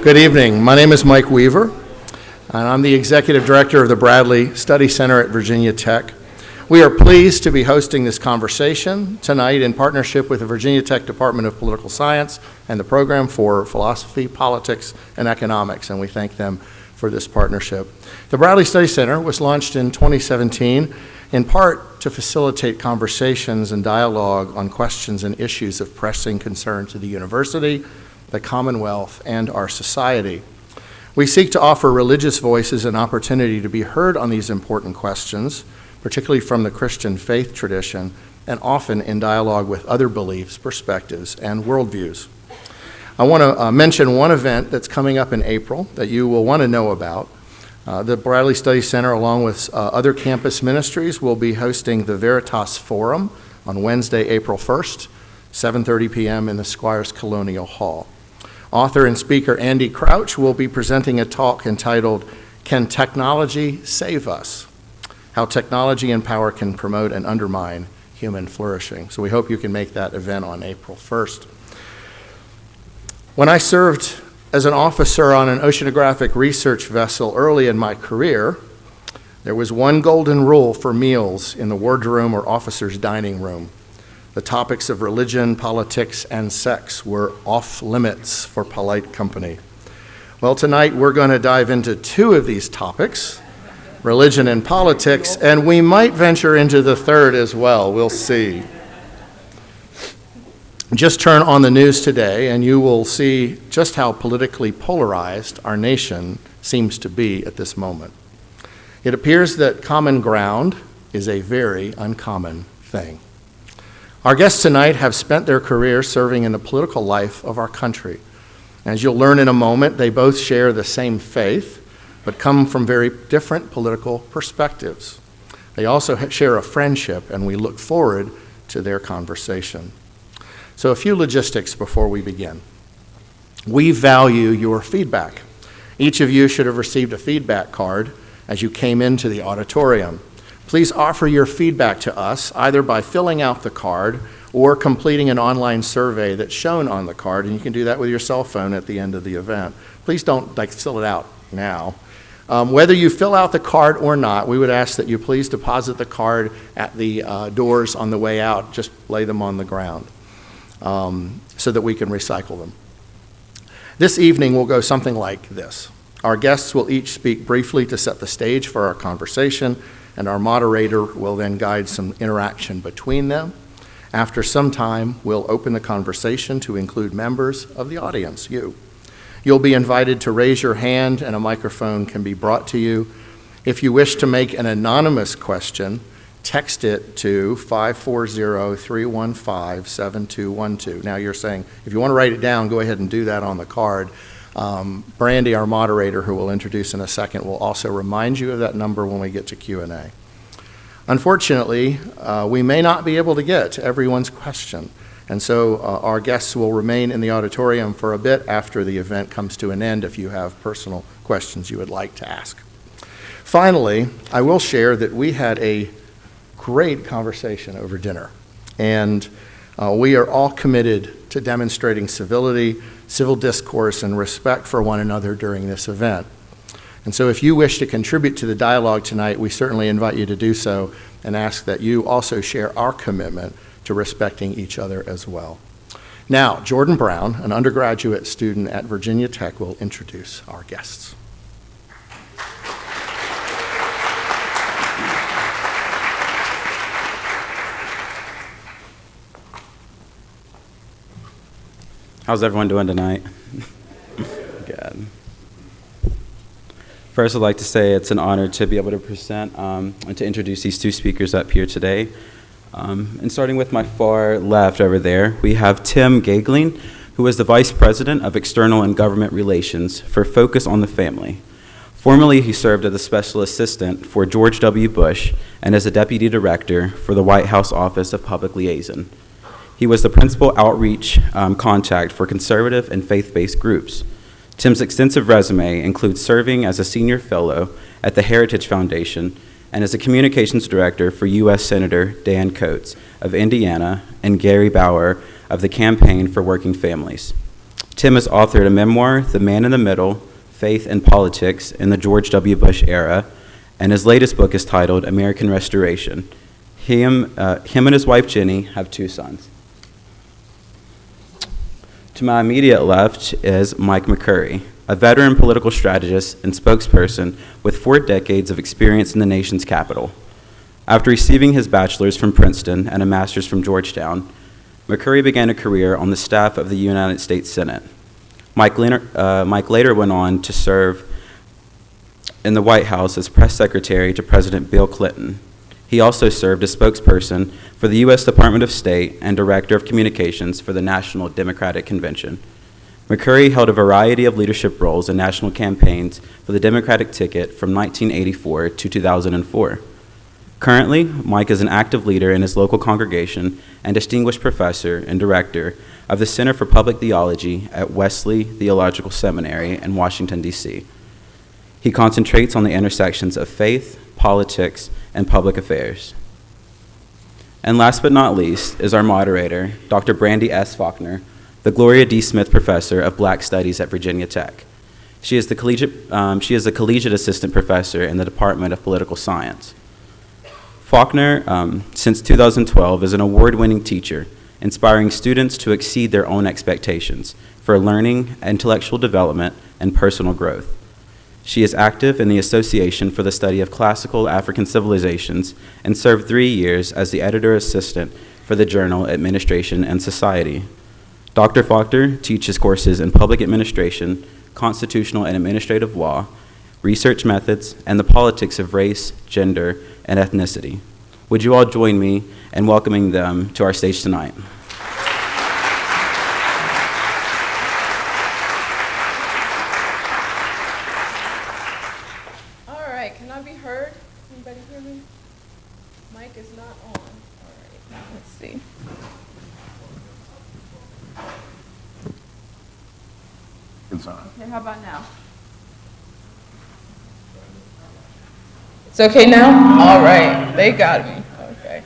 Good evening. My name is Mike Weaver, and I'm the Executive Director of the Bradley Study Center at Virginia Tech. We are pleased to be hosting this conversation tonight in partnership with the Virginia Tech Department of Political Science and the Program for Philosophy, Politics, and Economics, and we thank them for this partnership. The Bradley Study Center was launched in 2017 in part to facilitate conversations and dialogue on questions and issues of pressing concern to the university, the Commonwealth, and our society. We seek to offer religious voices an opportunity to be heard on these important questions, particularly from the Christian faith tradition, and often in dialogue with other beliefs, perspectives, and worldviews. I want to mention one event that's coming up in April that you will want to know about. The Bradley Study Center, along with other campus ministries, will be hosting the Veritas Forum on Wednesday, April 1st, 7:30 p.m. in the Squires Colonial Hall. Author and speaker Andy Crouch will be presenting a talk entitled, "Can Technology Save Us? How Technology and Power Can Promote and Undermine Human Flourishing." So we hope you can make that event on April 1st. When I served as an officer on an oceanographic research vessel early in my career, there was one golden rule for meals in the wardroom or officer's dining room. The topics of religion, politics, and sex were off limits for polite company. Well, tonight we're going to dive into two of these topics, religion and politics, and we might venture into the third as well. We'll see. Just turn on the news today and you will see just how politically polarized our nation seems to be at this moment. It appears that common ground is a very uncommon thing. Our guests tonight have spent their careers serving in the political life of our country. As you'll learn in a moment, they both share the same faith, but come from very different political perspectives. They also share a friendship, and we look forward to their conversation. So a few logistics before we begin. We value your feedback. Each of you should have received a feedback card as you came into the auditorium. Please offer your feedback to us either by filling out the card or completing an online survey that's shown on the card, and you can do that with your cell phone at the end of the event. Please don't fill it out now. Whether you fill out the card or not, we would ask that you please deposit the card at the doors on the way out. Just lay them on the ground so that we can recycle them. This evening will go something like this. Our guests will each speak briefly to set the stage for our conversation, and our moderator will then guide some interaction between them. After some time, we'll open the conversation to include members of the audience, you. You'll be invited to raise your hand and a microphone can be brought to you. If you wish to make an anonymous question, text it to 540-315-7212. Now you're saying, if you want to write it down, go ahead and do that on the card. Brandy, our moderator, who we'll introduce in a second, will also remind you of that number when we get to Q&A. Unfortunately, we may not be able to get to everyone's question, and so our guests will remain in the auditorium for a bit after the event comes to an end if you have personal questions you would like to ask. Finally, I will share that we had a great conversation over dinner, and we are all committed to demonstrating civility, civil discourse, and respect for one another during this event. And so if you wish to contribute to the dialogue tonight, we certainly invite you to do so and ask that you also share our commitment to respecting each other as well. Now, Jordan Brown, an undergraduate student at Virginia Tech, will introduce our guests. How's everyone doing tonight? Good. First, I'd like to say it's an honor to be able to present and to introduce these two speakers up here today. And starting with my far left over there, we have Tim Gagling, who is the Vice President of External and Government Relations for Focus on the Family. Formerly, he served as a Special Assistant for George W. Bush and as a Deputy Director for the White House Office of Public Liaison. He was the principal outreach contact for conservative and faith-based groups. Tim's extensive resume includes serving as a senior fellow at the Heritage Foundation and as a communications director for U.S. Senator Dan Coats of Indiana and Gary Bauer of the Campaign for Working Families. Tim has authored a memoir, The Man in the Middle, Faith and Politics in the George W. Bush Era, and his latest book is titled American Restoration. Him and his wife, Jenny, have 2 sons. To my immediate left is Mike McCurry, a veteran political strategist and spokesperson with 4 decades of experience in the nation's capital. After receiving his bachelor's from Princeton and a master's from Georgetown, McCurry began a career on the staff of the United States Senate. Mike later went on to serve in the White House as press secretary to President Bill Clinton. He also served as spokesperson for the U.S. Department of State and Director of Communications for the National Democratic Convention. McCurry held a variety of leadership roles in national campaigns for the Democratic ticket from 1984 to 2004. Currently, Mike is an active leader in his local congregation and distinguished professor and director of the Center for Public Theology at Wesley Theological Seminary in Washington, D.C. He concentrates on the intersections of faith, politics, and public affairs. And last but not least is our moderator, Dr. Brandy S. Faulkner, the Gloria D. Smith Professor of Black Studies at Virginia Tech. She is a collegiate assistant professor in the Department of Political Science. Faulkner, since 2012, is an award-winning teacher, inspiring students to exceed their own expectations for learning, intellectual development, and personal growth. She is active in the Association for the Study of Classical African Civilizations and served 3 years as the editor-assistant for the journal Administration and Society. Dr. Faulkner teaches courses in public administration, constitutional and administrative law, research methods, and the politics of race, gender, and ethnicity. Would you all join me in welcoming them to our stage tonight? Okay, how about now? It's okay now? All right, they got me. Okay.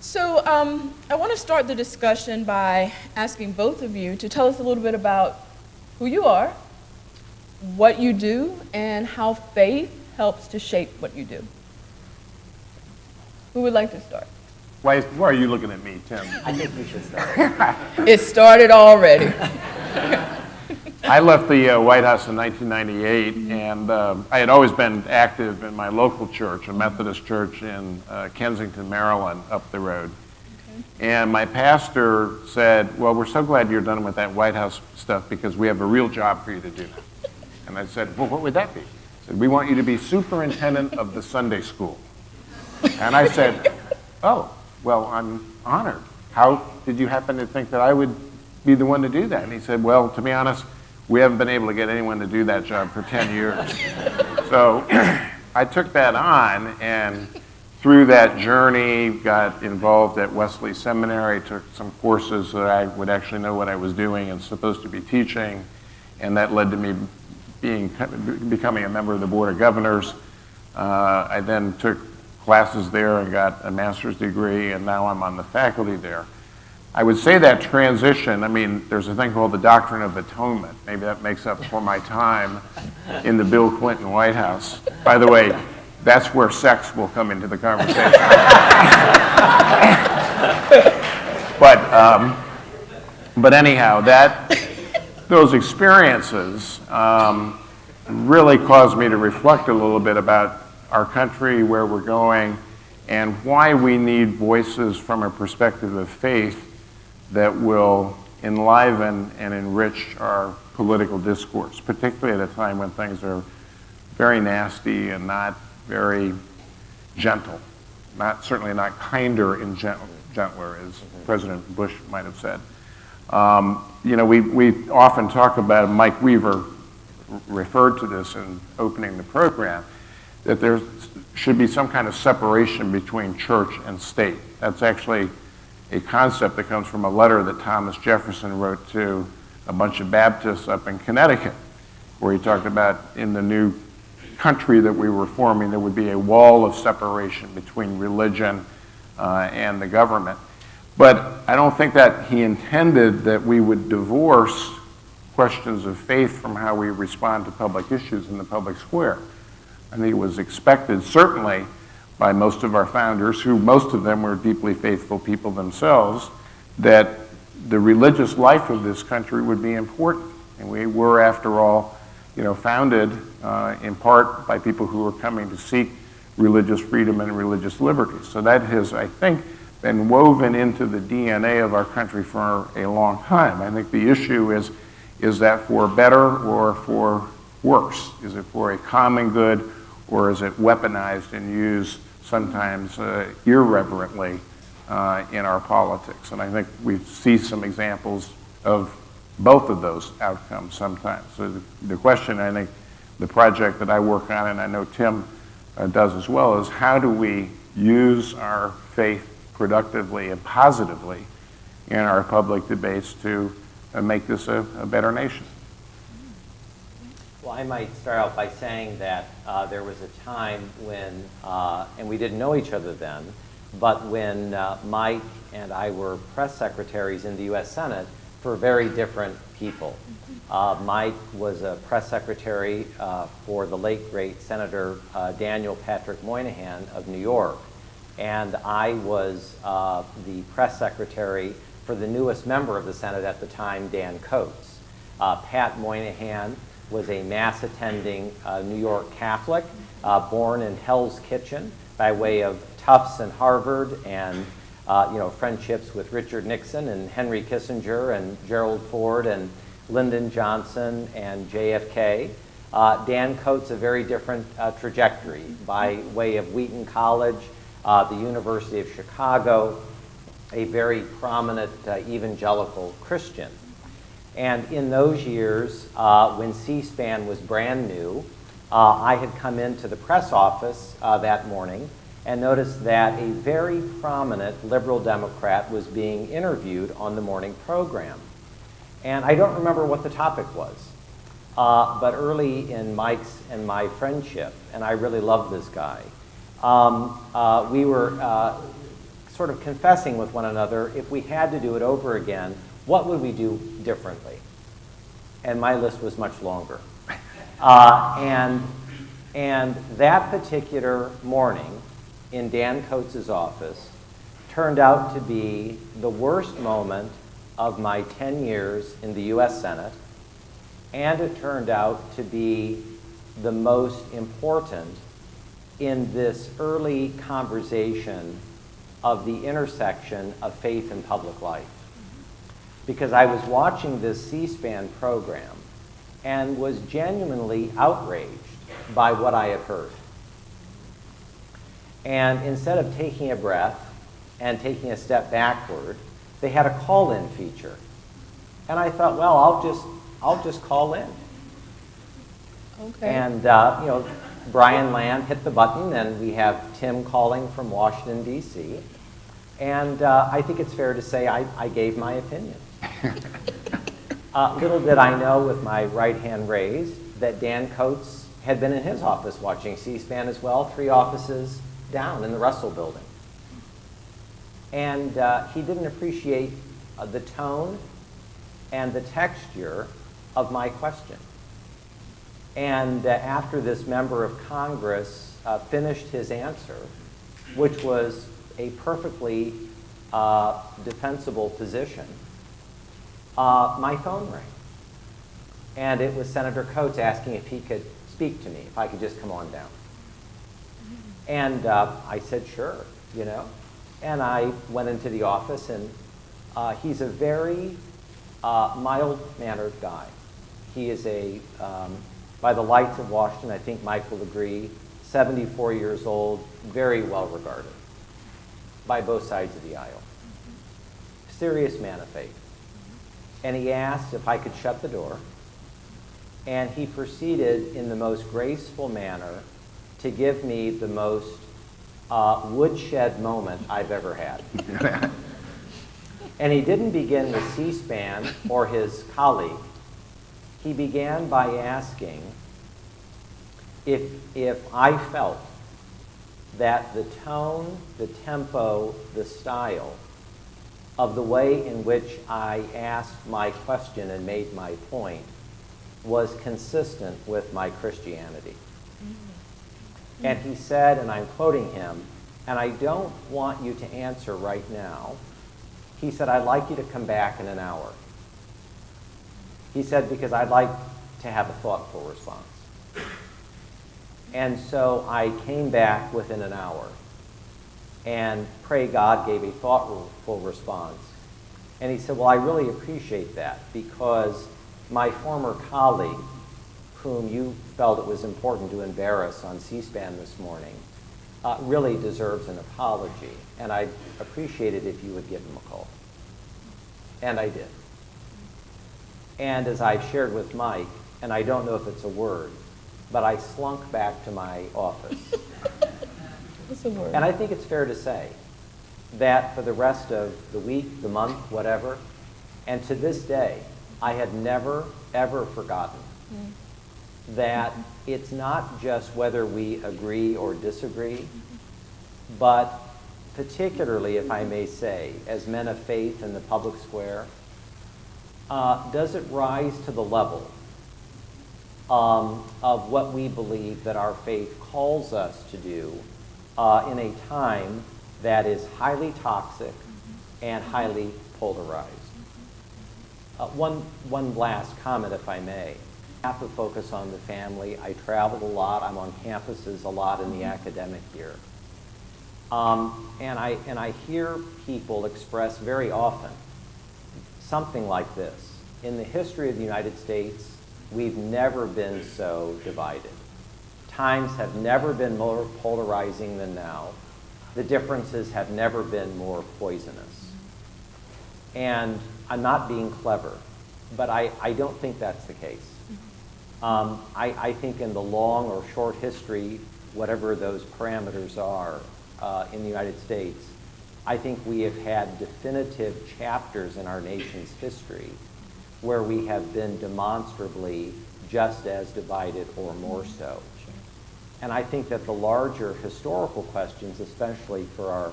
So I want to start the discussion by asking both of you to tell us a little bit about who you are, what you do, and how faith helps to shape what you do. Who would like to start? Why are you looking at me, Tim? I think we should start. It started already. I left the White House in 1998, and I had always been active in my local church, a Methodist church in Kensington, Maryland, up the road. Okay. And my pastor said, well, we're so glad you're done with that White House stuff because we have a real job for you to do. And I said, well, what would that be? He said, we want you to be superintendent of the Sunday school. And I said, oh, well, I'm honored. How did you happen to think that I would be the one to do that? And he said, well, to be honest, we haven't been able to get anyone to do that job for 10 years. So I took that on, and through that journey, got involved at Wesley Seminary, took some courses so that I would actually know what I was doing and supposed to be teaching, and that led to me becoming a member of the Board of Governors. I then took classes there and got a master's degree, and now I'm on the faculty there. I would say that transition, I mean, there's a thing called the Doctrine of Atonement. Maybe that makes up for my time in the Bill Clinton White House. By the way, that's where sex will come into the conversation. But anyhow, those experiences really caused me to reflect a little bit about our country, where we're going, and why we need voices from a perspective of faith that will enliven and enrich our political discourse, particularly at a time when things are very nasty and not very gentle, certainly not kinder and gentler, as President Bush might have said. We often talk about, Mike Weaver referred to this in opening the program, that there should be some kind of separation between church and state. That's actually a concept that comes from a letter that Thomas Jefferson wrote to a bunch of Baptists up in Connecticut, where he talked about in the new country that we were forming, there would be a wall of separation between religion and the government. But I don't think that he intended that we would divorce questions of faith from how we respond to public issues in the public square. I think it was expected, certainly, by most of our founders, who most of them were deeply faithful people themselves, that the religious life of this country would be important. And we were, after all, founded in part by people who were coming to seek religious freedom and religious liberty. So that has, I think, been woven into the DNA of our country for a long time. I think the issue is that for better or for worse? Is it for a common good, or is it weaponized and used sometimes irreverently in our politics? And I think we see some examples of both of those outcomes sometimes. So the question, I think, the project that I work on, and I know Tim does as well, is how do we use our faith productively and positively in our public debates to make this a better nation? Well, I might start out by saying that there was a time when, and we didn't know each other then, but when Mike and I were press secretaries in the U.S. Senate for very different people. Mike was a press secretary for the late, great Senator Daniel Patrick Moynihan of New York. And I was the press secretary for the newest member of the Senate at the time, Dan Coates. Pat Moynihan was a mass-attending New York Catholic, born in Hell's Kitchen by way of Tufts and Harvard, and friendships with Richard Nixon and Henry Kissinger and Gerald Ford and Lyndon Johnson and JFK. Dan Coates, a very different trajectory by way of Wheaton College, the University of Chicago, a very prominent evangelical Christian. And in those years, when C-SPAN was brand new, I had come into the press office that morning and noticed that a very prominent liberal Democrat was being interviewed on the morning program. And I don't remember what the topic was, but early in Mike's and my friendship, and I really loved this guy, we were sort of confessing with one another, if we had to do it over again, what would we do differently? And my list was much longer. And that particular morning in Dan Coates' office turned out to be the worst moment of my 10 years in the U.S. Senate, and it turned out to be the most important in this early conversation of the intersection of faith and public life. Because I was watching this C-SPAN program and was genuinely outraged by what I had heard. And instead of taking a breath and taking a step backward, they had a call-in feature. And I thought, well, I'll just call in. Okay. And Brian Land hit the button, and we have Tim calling from Washington, D.C. And I think it's fair to say I gave my opinion. Little did I know, with my right hand raised, that Dan Coates had been in his office watching C-SPAN as well, 3 offices down in the Russell building. And he didn't appreciate the tone and the texture of my question. And after this member of Congress finished his answer, which was a perfectly defensible position, my phone rang. And it was Senator Coates asking if he could speak to me, if I could just come on down. And I said, sure, And I went into the office, and he's a very mild-mannered guy. He is by the lights of Washington, I think Mike will agree, 74 years old, very well regarded by both sides of the aisle. Serious man of faith. And he asked if I could shut the door, and he proceeded in the most graceful manner to give me the most woodshed moment I've ever had. And he didn't begin with C-SPAN or his colleague. He began by asking if I felt that the tone, the tempo, the style of the way in which I asked my question and made my point was consistent with my Christianity. And he said, and I'm quoting him, and I don't want you to answer right now. He said, I'd like you to come back in an hour. He said, because I'd like to have a thoughtful response. And so I came back within an hour, and pray God gave a thoughtful response. And he said, well, I really appreciate that, because my former colleague, whom you felt it was important to embarrass on C-SPAN this morning, really deserves an apology, and I'd appreciate it if you would give him a call. And I did. And as I've shared with Mike, and I don't know if it's a word, but I slunk back to my office. What's a word? And I think it's fair to say that for the rest of the week, the month, whatever, and to this day, I had never, ever forgotten that it's not just whether we agree or disagree, but particularly, if I may say, as men of faith in the public square, does it rise to the level of what we believe that our faith calls us to do in a time that is highly toxic and highly polarized? One last comment, if I may. I have to focus on the family. I travel a lot. I'm on campuses a lot in the academic year. And I hear people express very often something like this. In the history of the United States, we've never been so divided. Times have never been more polarizing than now. The differences have never been more poisonous. And I'm not being clever, but I don't think that's the case. I think in the long or short history, whatever those parameters are in the United States, I think we have had definitive chapters in our nation's history where we have been demonstrably just as divided or more so. And I think that the larger historical questions, especially for our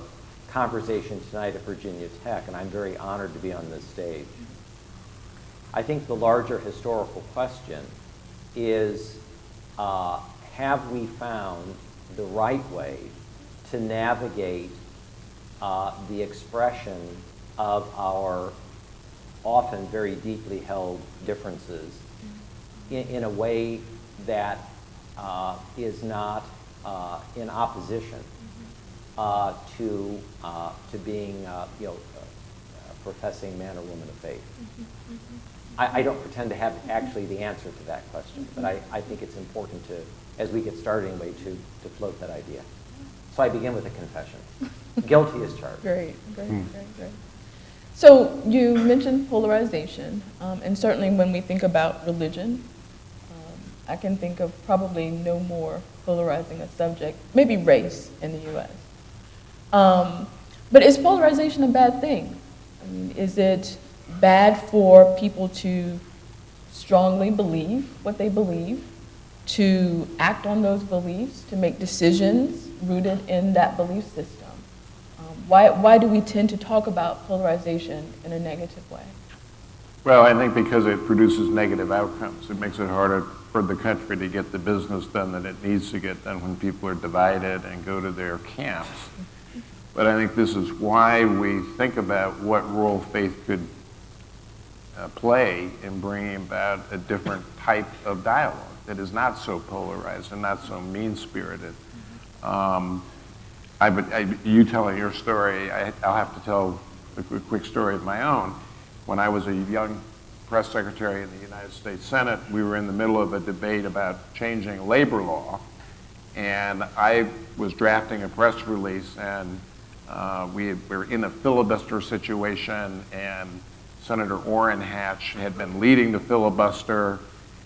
conversation tonight at Virginia Tech, and I'm very honored to be on this stage, I think the larger historical question is, have we found the right way to navigate the expression of our often very deeply held differences in a way that is not in opposition to being a professing man or woman of faith. I don't pretend to have actually the answer to that question, but I think it's important to, as we get started anyway, to float that idea. So I begin with a confession. Guilty as charged. Great. So you mentioned polarization, and certainly when we think about religion, I can think of probably no more polarizing a subject, maybe race in the U.S. But is polarization a bad thing? I mean, is it bad for people to strongly believe what they believe, to act on those beliefs, to make decisions rooted in that belief system? Why do we tend to talk about polarization in a negative way? Well, I think because it produces negative outcomes. It makes it harder for the country to get the business done that it needs to get done when people are divided and go to their camps. But I think this is why we think about what role faith could play in bringing about a different type of dialogue that is not so polarized and not so mean-spirited. You telling your story, I'll have to tell a quick story of my own. When I was a young press secretary in the United States Senate, we were in the middle of a debate about changing labor law, and I was drafting a press release, and we were in a filibuster situation, and Senator Orrin Hatch had been leading the filibuster,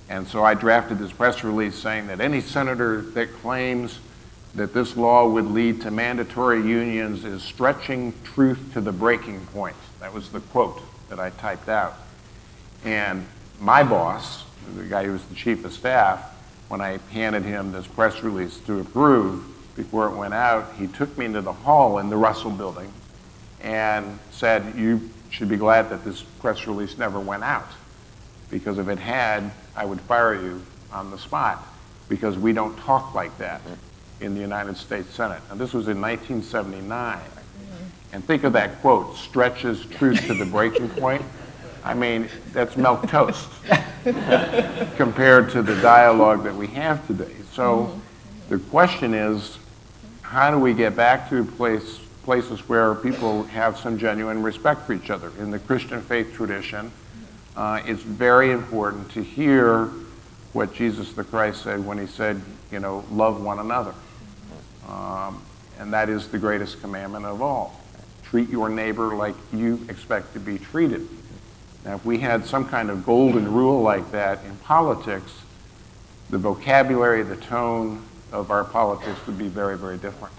and so I drafted this press release saying that any senator that claims that this law would lead to mandatory unions is stretching truth to the breaking point. That was the quote that I typed out. And my boss, the guy who was the chief of staff, when I handed him this press release to approve, before it went out, he took me into the hall in the Russell building, and said, you should be glad that this press release never went out, because if it had, I would fire you on the spot, because we don't talk like that in the United States Senate. And this was in 1979. And think of that quote, stretches truth to the breaking point. I mean, that's milk toast compared to the dialogue that we have today. So the question is, how do we get back to places where people have some genuine respect for each other? In the Christian faith tradition, it's very important to hear what Jesus the Christ said when he said, you know, love one another. And that is the greatest commandment of all. Treat your neighbor like you expect to be treated. Now, if we had some kind of golden rule like that in politics, the vocabulary, the tone of our politics would be very, very different,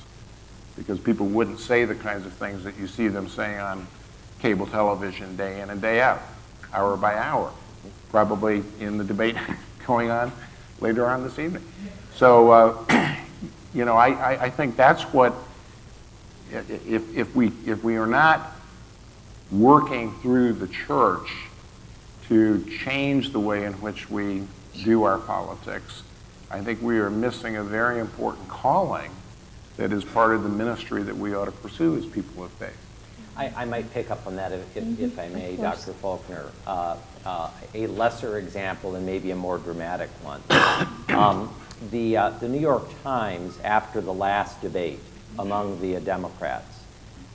because people wouldn't say the kinds of things that you see them saying on cable television day in and day out, hour by hour, probably in the debate going on later on this evening. So, you know, I think that's what, if we are not working through the church to change the way in which we do our politics, I think we are missing a very important calling that is part of the ministry that we ought to pursue as people of faith. I might pick up on that if I may, Dr. Faulkner. A lesser example and maybe a more dramatic one. The New York Times, after the last debate among the Democrats,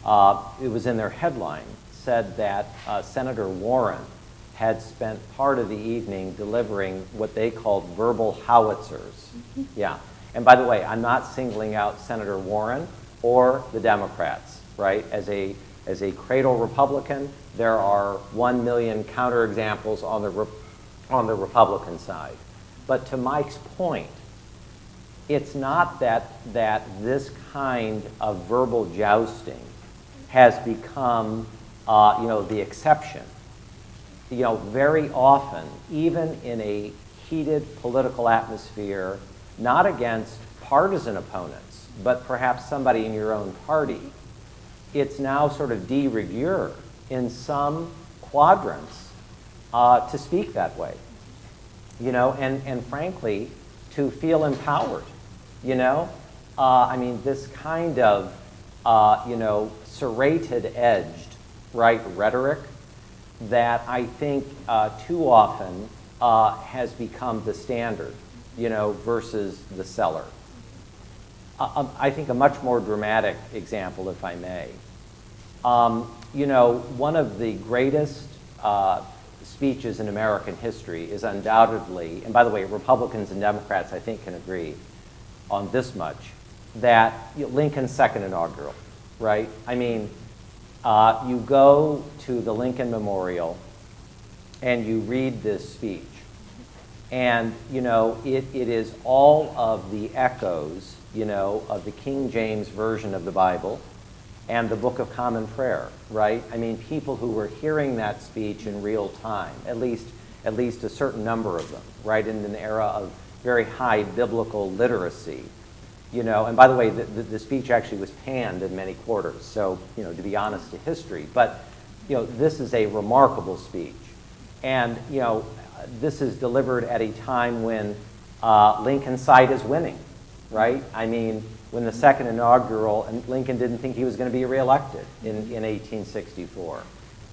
it was in their headline, said that Senator Warren had spent part of the evening delivering what they called verbal howitzers. Yeah. And by the way, I'm not singling out Senator Warren or the Democrats, right? As a cradle Republican, there are 1 million counterexamples on the Republican side. But to Mike's point, it's not that this kind of verbal jousting has become, you know, the exception. You know, very often, even in a heated political atmosphere, not against partisan opponents, but perhaps somebody in your own party, it's now sort of de rigueur in some quadrants to speak that way, you know, and frankly, to feel empowered, you know? I mean, this kind of, you know, serrated edged, right, rhetoric that I think too often has become the standard, you know, versus the cellar. I think a much more dramatic example, if I may. You know, one of the greatest speeches in American history is undoubtedly, and by the way, Republicans and Democrats, I think, can agree on this much, that Lincoln's second inaugural, right? I mean, you go to the Lincoln Memorial and you read this speech, and, you know, it is all of the echoes, you know, of the King James Version of the Bible and the Book of Common Prayer, right? I mean, people who were hearing that speech in real time, at least a certain number of them, right, in an era of very high biblical literacy, you know. And by the way, the speech actually was panned in many quarters, so, you know, to be honest to history. But, you know, this is a remarkable speech. And, you know, this is delivered at a time when Lincoln's side is winning, right? I mean, when the second inaugural, and Lincoln didn't think he was going to be reelected in 1864.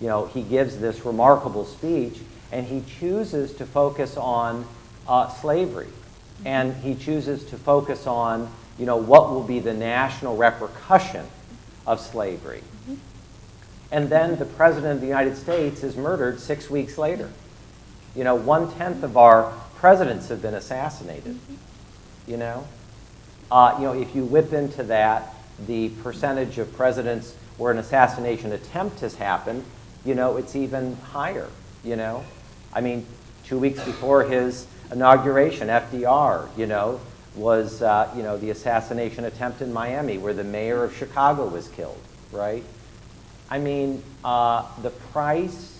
You know, he gives this remarkable speech, and he chooses to focus on slavery. And he chooses to focus on, you know, what will be the national repercussion of slavery. And then the President of the United States is murdered 6 weeks later. You know, 1/10 of our presidents have been assassinated, you know. You know, if you whip into that the percentage of presidents where an assassination attempt has happened, you know, it's even higher, you know. I mean, 2 weeks before his inauguration, FDR, you know, was, you know, the assassination attempt in Miami where the mayor of Chicago was killed, right? I mean, the price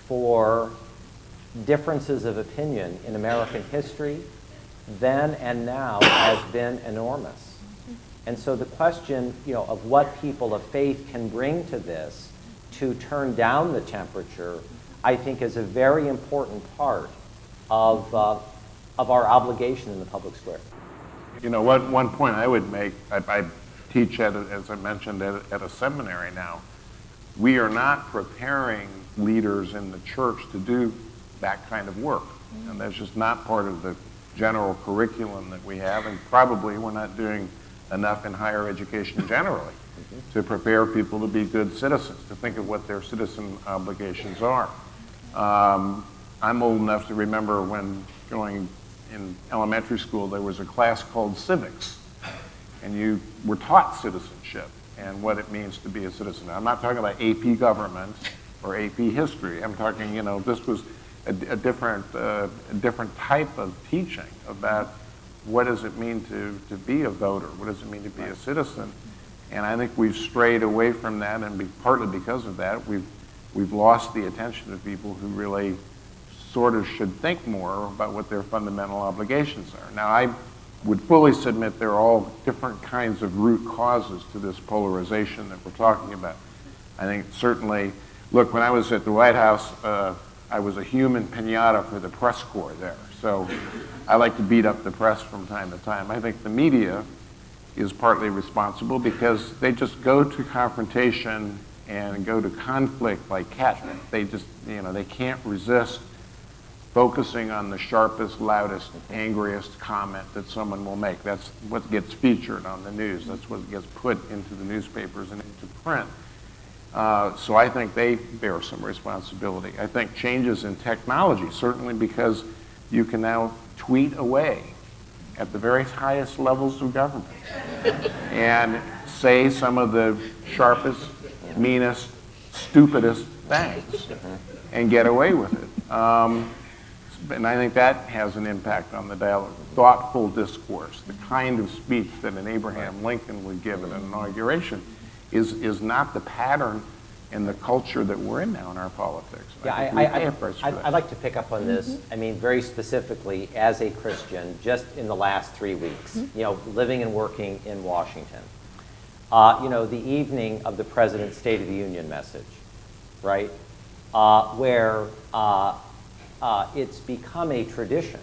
for differences of opinion in American history then and now has been enormous. And so the question, of what people of faith can bring to this to turn down the temperature, I think is a very important part of our obligation in the public square. One point I would make, I teach as I mentioned, at a seminary now. We are not preparing leaders in the church to do that kind of work. And that's just not part of the general curriculum that we have, and probably we're not doing enough in higher education generally to prepare people to be good citizens, to think of what their citizen obligations are. I'm old enough to remember when going in elementary school, there was a class called civics, and you were taught citizenship and what it means to be a citizen. I'm not talking about AP government or AP history. I'm talking, this was a different type of teaching about what does it mean to be a voter, what does it mean to be a citizen. And I think we've strayed away from that, and partly because of that, we've lost the attention of people who really sort of should think more about what their fundamental obligations are. Now, I would fully submit there are all different kinds of root causes to this polarization that we're talking about. I think certainly, look, when I was at the White House, I was a human pinata for the press corps there. So I like to beat up the press from time to time. I think the media is partly responsible because they just go to confrontation and go to conflict like catnip. They just, they can't resist focusing on the sharpest, loudest, angriest comment that someone will make. That's what gets featured on the news. That's what gets put into the newspapers and into print. So I think they bear some responsibility. I think changes in technology, certainly because you can now tweet away at the very highest levels of government and say some of the sharpest, meanest, stupidest things and get away with it. And I think that has an impact on the dialogue. Thoughtful discourse, the kind of speech that an Abraham Lincoln would give at an inauguration is not the pattern in the culture that we're in now in our politics. Yeah, I'd like to pick up on this. I mean, very specifically, as a Christian, just in the last 3 weeks, living and working in Washington. The evening of the President's State of the Union message, right, where it's become a tradition,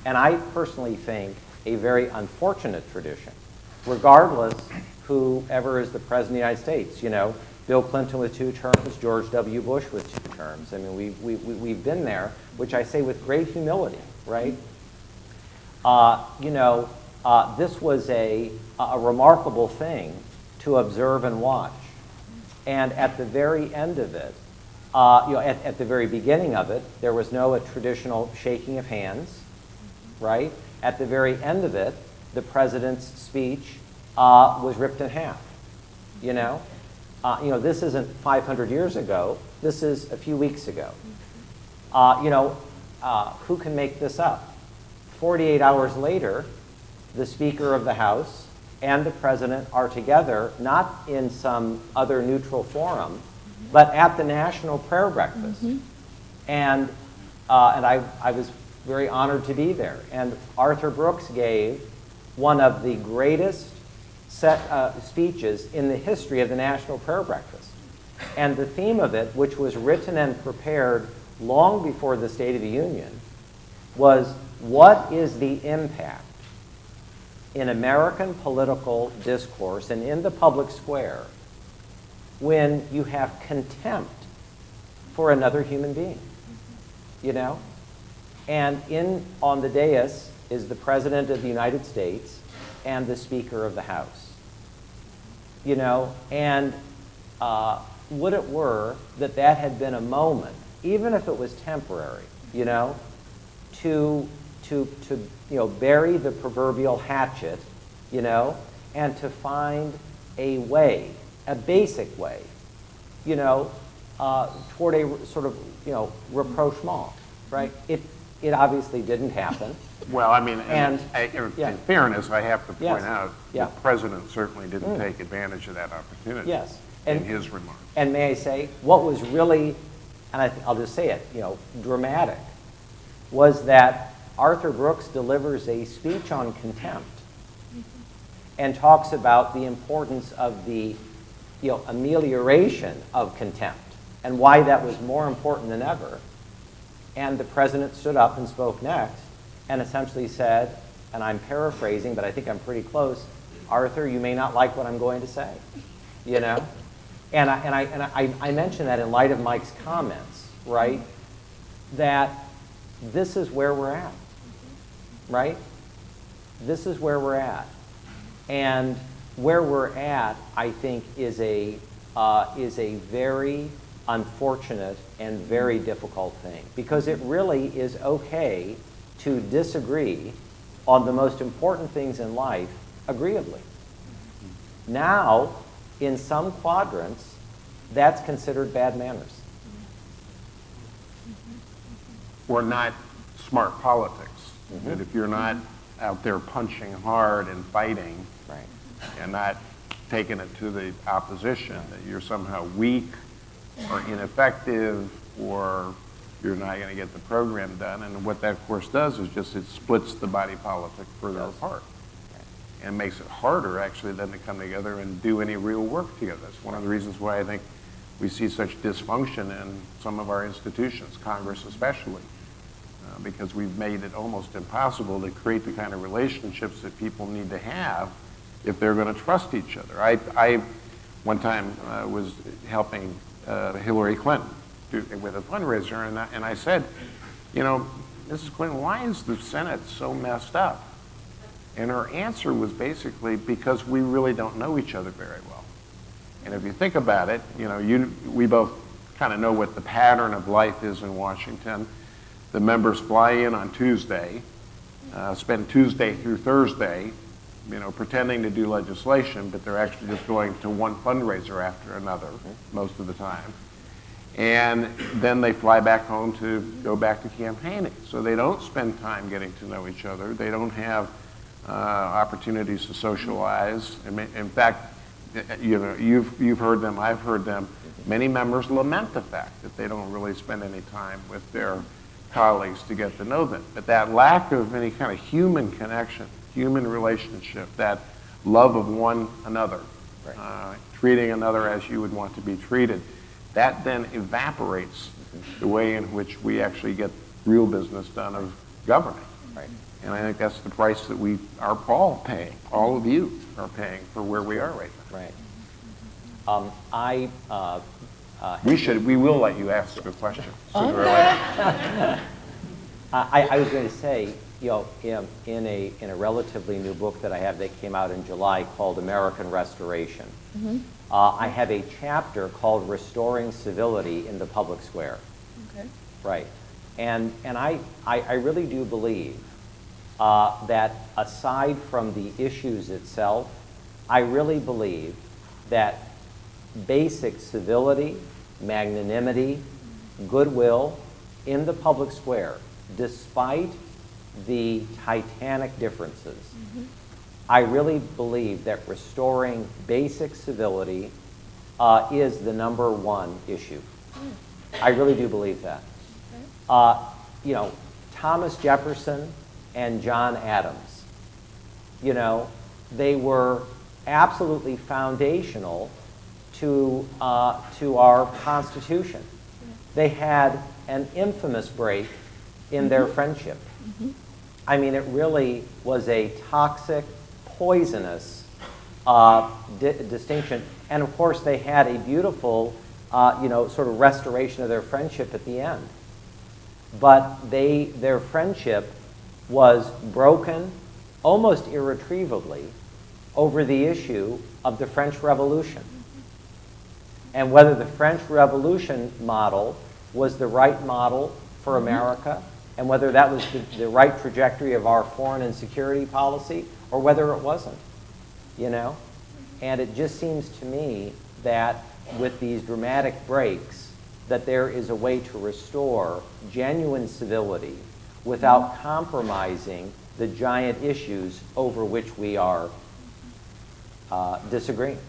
and I personally think a very unfortunate tradition, regardless whoever is the President of the United States, Bill Clinton with 2 terms, George W. Bush with 2 terms. I mean, we've been there, which I say with great humility, right? This was a remarkable thing to observe and watch. And at the very end of it, at the very beginning of it, there was no traditional shaking of hands, right? At the very end of it, the president's speech was ripped in half, this isn't 500 years ago. This is a few weeks ago. Who can make this up? 48 hours later, the Speaker of the House and the President are together, not in some other neutral forum, but at the National Prayer Breakfast. And I was very honored to be there. And Arthur Brooks gave one of the greatest speeches in the history of the National Prayer Breakfast. And the theme of it, which was written and prepared long before the State of the Union, was what is the impact in American political discourse and in the public square when you have contempt for another human being, And on the dais is the President of the United States and the Speaker of the House. And would it were that had been a moment, even if it was temporary, to bury the proverbial hatchet, and to find a way, a basic way, toward a sort of, rapprochement, right? It obviously didn't happen. Well, I mean, in fairness, I have to point out the president certainly didn't take advantage of that opportunity in his remarks. And may I say, what was really, and I'll just say it, dramatic, was that Arthur Brooks delivers a speech on contempt. and talks about the importance of the amelioration of contempt and why that was more important than ever. And the president stood up and spoke next and essentially said, and I'm paraphrasing, but I think I'm pretty close, Arthur, you may not like what I'm going to say, you know? And I mention that in light of Mike's comments, right? That this is where we're at, right? This is where we're at. And where we're at, I think, is a very unfortunate and very difficult thing, because it really is okay to disagree on the most important things in life agreeably. Now, in some quadrants, that's considered bad manners. Or not smart politics. That if you're not out there punching hard and fighting, Right. and not taking it to the opposition, that you're somehow weak or ineffective, or you're not going to get the program done. And what that, of course, does is just it splits the body politic further apart. And makes it harder, actually, then to come together and do any real work together. That's one of the reasons why I think we see such dysfunction in some of our institutions, Congress especially, because we've made it almost impossible to create the kind of relationships that people need to have if they're going to trust each other. I one time was helping Hillary Clinton with a fundraiser, and I said, you know, Mrs. Clinton, why is the Senate so messed up? And her answer was basically, because we really don't know each other very well. And if you think about it, you know, we both kind of know what the pattern of life is in Washington. The members fly in on Tuesday, spend Tuesday through Thursday, you know, pretending to do legislation, but they're actually just going to one fundraiser after another most of the time. And then they fly back home to go back to campaigning. So they don't spend time getting to know each other. They don't have opportunities to socialize. In fact, you know, you've heard them, I've heard them. Many members lament the fact that they don't really spend any time with their colleagues to get to know them. But that lack of any kind of human connection, human relationship, that love of one another, treating another as you would want to be treated, that then evaporates the way in which we actually get real business done of governing. Right. And I think that's the price that we are all paying, all of you are paying for where we are right now. Right. We will let you ask a question sooner or later. I was going to say, you know, in a relatively new book that I have that came out in July called American Restoration, I have a chapter called Restoring Civility in the Public Square. Okay. Right. And I really do believe that aside from the issues itself, I really believe that basic civility, magnanimity, goodwill in the public square, despite the titanic differences, I really believe that restoring basic civility is the #1 issue. I really do believe that. You know, Thomas Jefferson and John Adams, you know, they were absolutely foundational to our Constitution. They had an infamous break in their friendship. I mean, it really was a toxic, poisonous distinction. And of course, they had a beautiful, you know, sort of restoration of their friendship at the end. But their friendship was broken almost irretrievably over the issue of the French Revolution. And whether the French Revolution model was the right model for America, and whether that was the right trajectory of our foreign and security policy, or whether it wasn't, you know? And it just seems to me that with these dramatic breaks, that there is a way to restore genuine civility without compromising the giant issues over which we are disagreeing.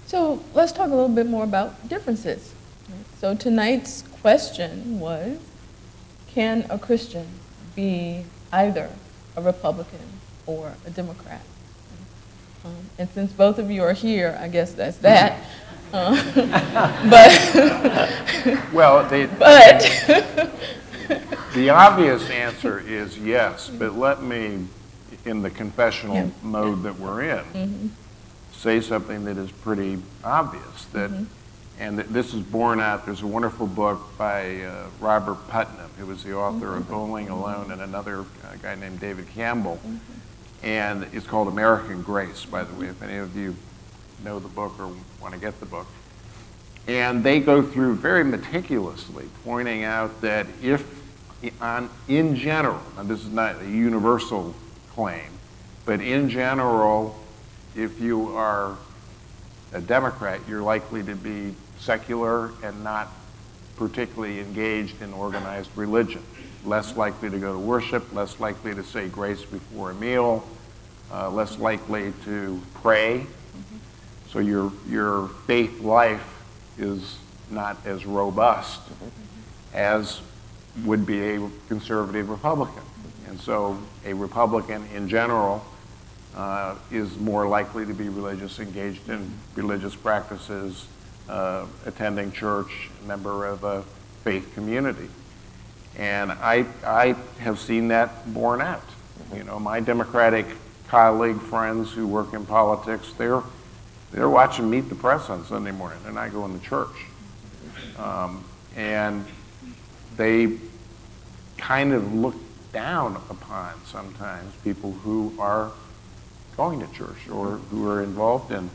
So let's talk a little bit more about differences. So tonight's question was, can a Christian be either a Republican or a Democrat. And since both of you are here, I guess that's that. Well, the obvious answer is yes, but let me, in the confessional mode that we're in, say something that is pretty obvious. And this is borne out. There's a wonderful book by Robert Putnam, who was the author of Bowling Alone, and another guy named David Campbell. And it's called American Grace, by the way, if any of you know the book or want to get the book. And they go through very meticulously, pointing out that in general, and this is not a universal claim, but in general, if you are a Democrat, you're likely to be secular and not particularly engaged in organized religion. Less likely to go to worship, less likely to say grace before a meal, less likely to pray. So your faith life is not as robust as would be a conservative Republican. And so a Republican in general is more likely to be religious, engaged in religious practices, attending church, a member of a faith community. And I have seen that borne out. You know, my Democratic colleague friends who work in politics, they're watching Meet the Press on Sunday morning. They're not going to church. And they kind of look down upon sometimes people who are going to church or who are involved in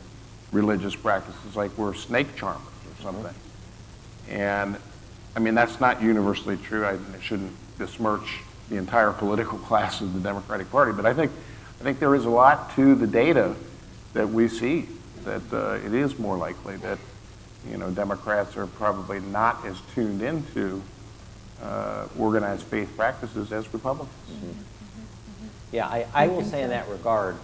religious practices, like we're snake charmers or something. And I mean, that's not universally true. I shouldn't besmirch the entire political class of the Democratic Party, but I think there is a lot to the data that we see that it is more likely that, you know, Democrats are probably not as tuned into organized faith practices as Republicans. Yeah, I will say in that regard,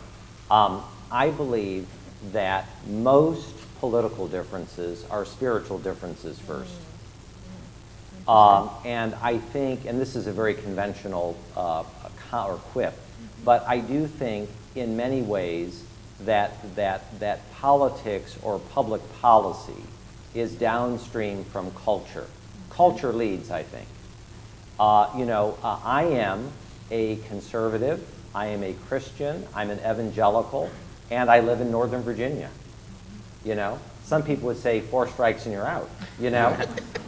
I believe that most political differences are spiritual differences first. And I think, and this is a very conventional or quip, but I do think in many ways that politics or public policy is downstream from culture. Culture leads, I think. I am a conservative, I am a Christian, I'm an evangelical, and I live in Northern Virginia. You know, some people would say 4 strikes and you're out. You know,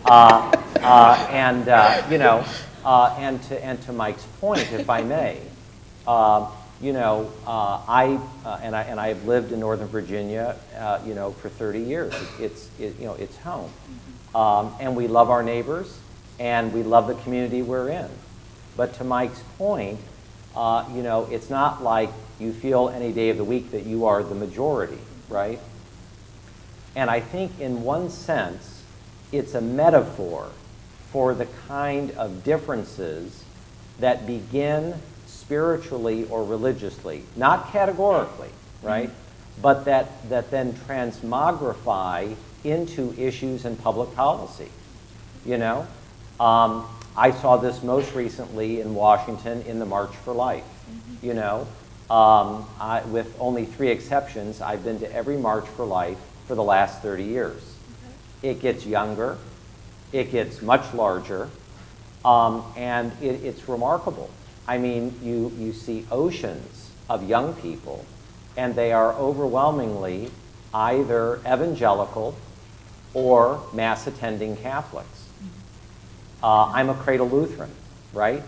and to Mike's point, if I may, I've lived in Northern Virginia, for 30 years. It's home, and we love our neighbors, and we love the community we're in. But to Mike's point, it's not like you feel any day of the week that you are the majority, right? And I think in one sense, it's a metaphor for the kind of differences that begin spiritually or religiously, not categorically, right? But that then transmogrify into issues in public policy. I saw this most recently in Washington in the March for Life. With only 3 exceptions, I've been to every March for Life for the last 30 years. It gets younger, it gets much larger, and it's remarkable. I mean, you see oceans of young people, and they are overwhelmingly either evangelical or mass-attending Catholics. I'm a cradle Lutheran, right?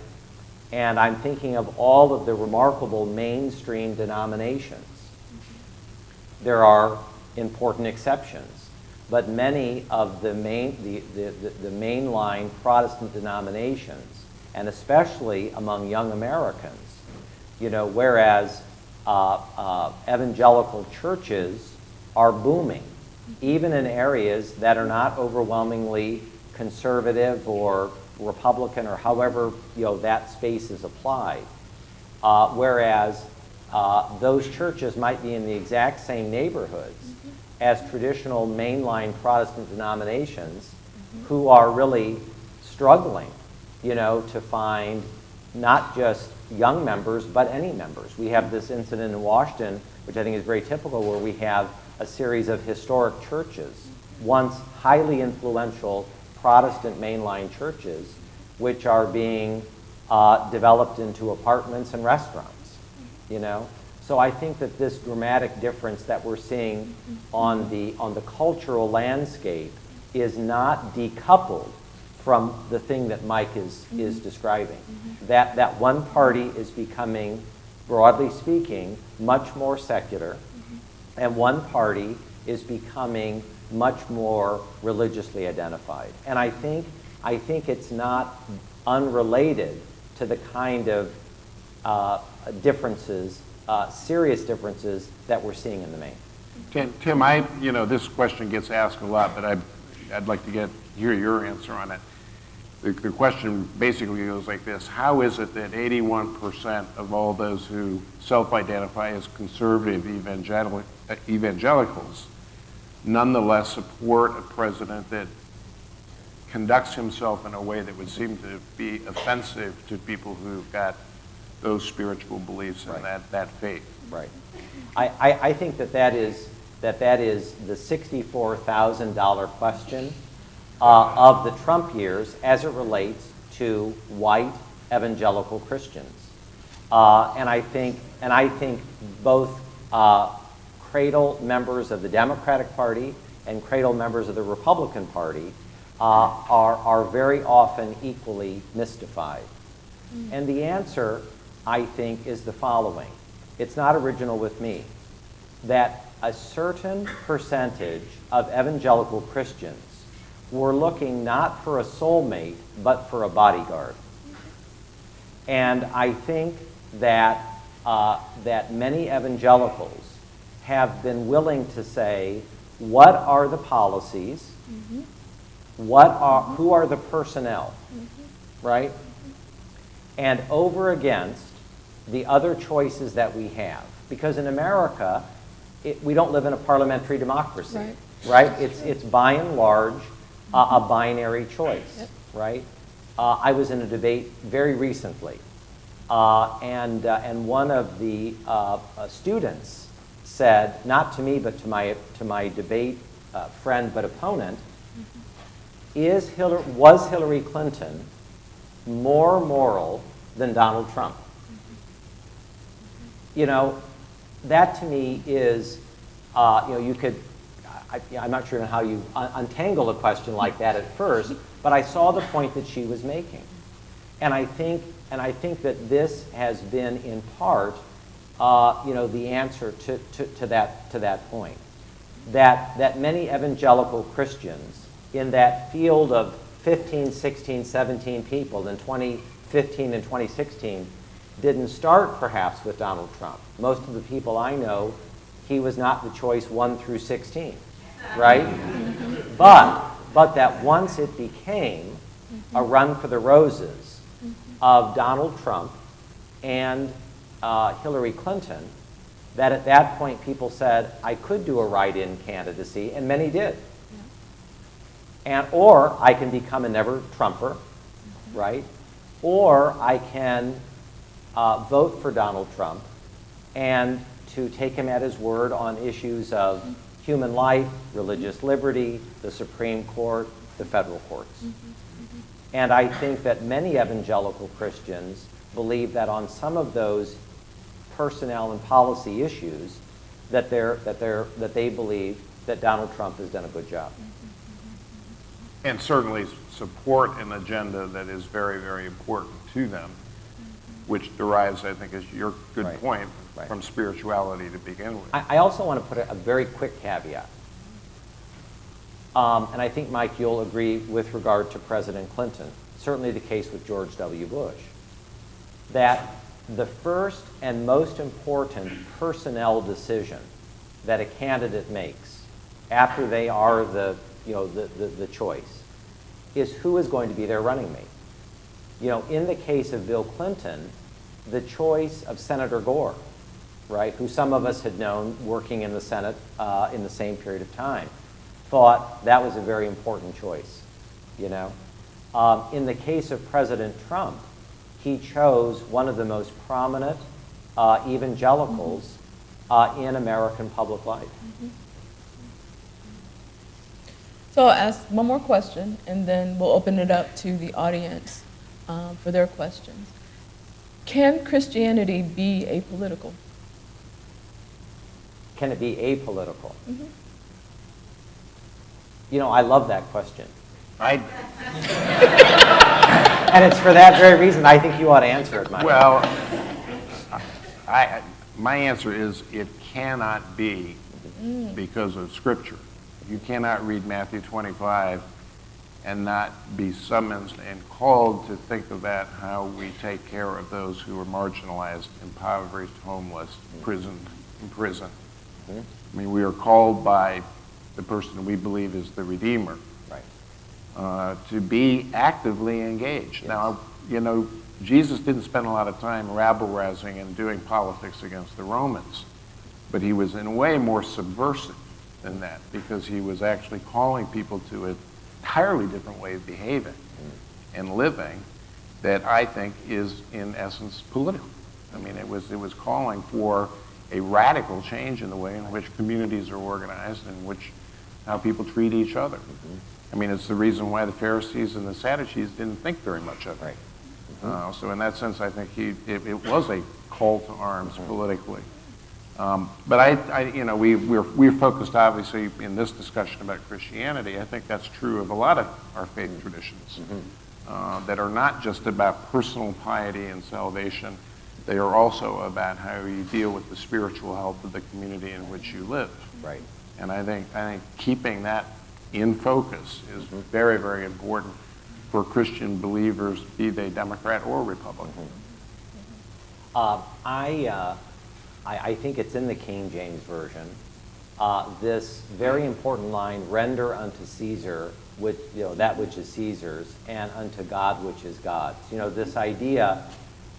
And I'm thinking of all of the remarkable mainstream denominations. There are important exceptions, but many of the mainline Protestant denominations, and especially among young Americans, whereas evangelical churches are booming, even in areas that are not overwhelmingly conservative or Republican or however that space is applied. Whereas those churches might be in the exact same neighborhoods as traditional mainline Protestant denominations who are really struggling, to find not just young members, but any members. We have this incident in Washington, which I think is very typical, where we have a series of historic churches, once highly influential Protestant mainline churches, which are being developed into apartments and restaurants, you know? So I think that this dramatic difference that we're seeing on the cultural landscape is not decoupled from the thing that Mike is describing. That one party is becoming, broadly speaking, much more secular, and one party is becoming much more religiously identified. And I think it's not unrelated to the kind of differences, serious differences that we're seeing in the main. Tim, this question gets asked a lot, but I'd like to hear your answer on it. The question basically goes like this: how is it that 81% of all those who self-identify as conservative evangelicals nonetheless support a president that conducts himself in a way that would seem to be offensive to people who've got those spiritual beliefs and that faith? Right. I think that is the $64,000 question of the Trump years as it relates to white evangelical Christians. And I think both cradle members of the Democratic Party and cradle members of the Republican Party are very often equally mystified. And the answer, I think, is the following. It's not original with me. That a certain percentage of evangelical Christians were looking not for a soulmate, but for a bodyguard. And I think that many evangelicals have been willing to say, what are the policies? Who are the personnel? Right? And over against the other choices that we have. Because in America, we don't live in a parliamentary democracy, right? It's by and large a binary choice, right? I was in a debate very recently, and one of the students said, not to me, but to my debate friend but opponent, was Hillary Clinton more moral than Donald Trump? You know, that to me is, you could, I'm not sure how you untangle a question like that at first, but I saw the point that she was making. And I think that this has been in part, the answer to that point. That many evangelical Christians in that field of 15, 16, 17 people in 2015 and 2016 didn't start perhaps with Donald Trump. Most of the people I know, he was not the choice 1 through 16, right? But that once it became a run for the roses of Donald Trump and Hillary Clinton, that at that point people said, I could do a write-in candidacy, and many did. Or I can become a never-Trumper, right? Or I can vote for Donald Trump and to take him at his word on issues of human life, religious liberty, the Supreme Court, the federal courts. And I think that many evangelical Christians believe that on some of those personnel and policy issues that they believe that Donald Trump has done a good job. And certainly support an agenda that is very, very important to them, which derives, I think, is your good point, from spirituality to begin with. I also want to put a very quick caveat. And I think, Mike, you'll agree with regard to President Clinton, certainly the case with George W. Bush, that the first and most important personnel decision that a candidate makes after they are the choice is who is going to be their running mate. You know, in the case of Bill Clinton, the choice of Senator Gore, right, who some of us had known working in the Senate in the same period of time, thought that was a very important choice, you know. In the case of President Trump, he chose one of the most prominent evangelicals in American public life. So I'll ask one more question, and then we'll open it up to the audience for their questions. Can Christianity be apolitical? Can it be apolitical? You know, I love that question. And it's for that very reason I think you ought to answer it, Mike. Well, my answer is it cannot be because of Scripture. You cannot read Matthew 25 and not be summoned and called to think about how we take care of those who are marginalized, impoverished, homeless, imprisoned. I mean, we are called by the person we believe is the Redeemer to be actively engaged. Yes. Now, you know, Jesus didn't spend a lot of time rabble-rousing and doing politics against the Romans, but he was in a way more subversive than that, because he was actually calling people to an entirely different way of behaving and living that I think is, in essence, political. I mean, it was calling for a radical change in the way in which communities are organized and how people treat each other. I mean, it's the reason why the Pharisees and the Sadducees didn't think very much of it. So in that sense, I think it was a call to arms politically. But you know, we're focused obviously in this discussion about Christianity. I think that's true of a lot of our faith traditions that are not just about personal piety and salvation. They are also about how you deal with the spiritual health of the community in which you live. Right. And I think keeping that in focus is very, very important for Christian believers, be they Democrat or Republican. I think it's in the King James Version. This very important line, render unto Caesar that which is Caesar's, and unto God which is God's. You know, this idea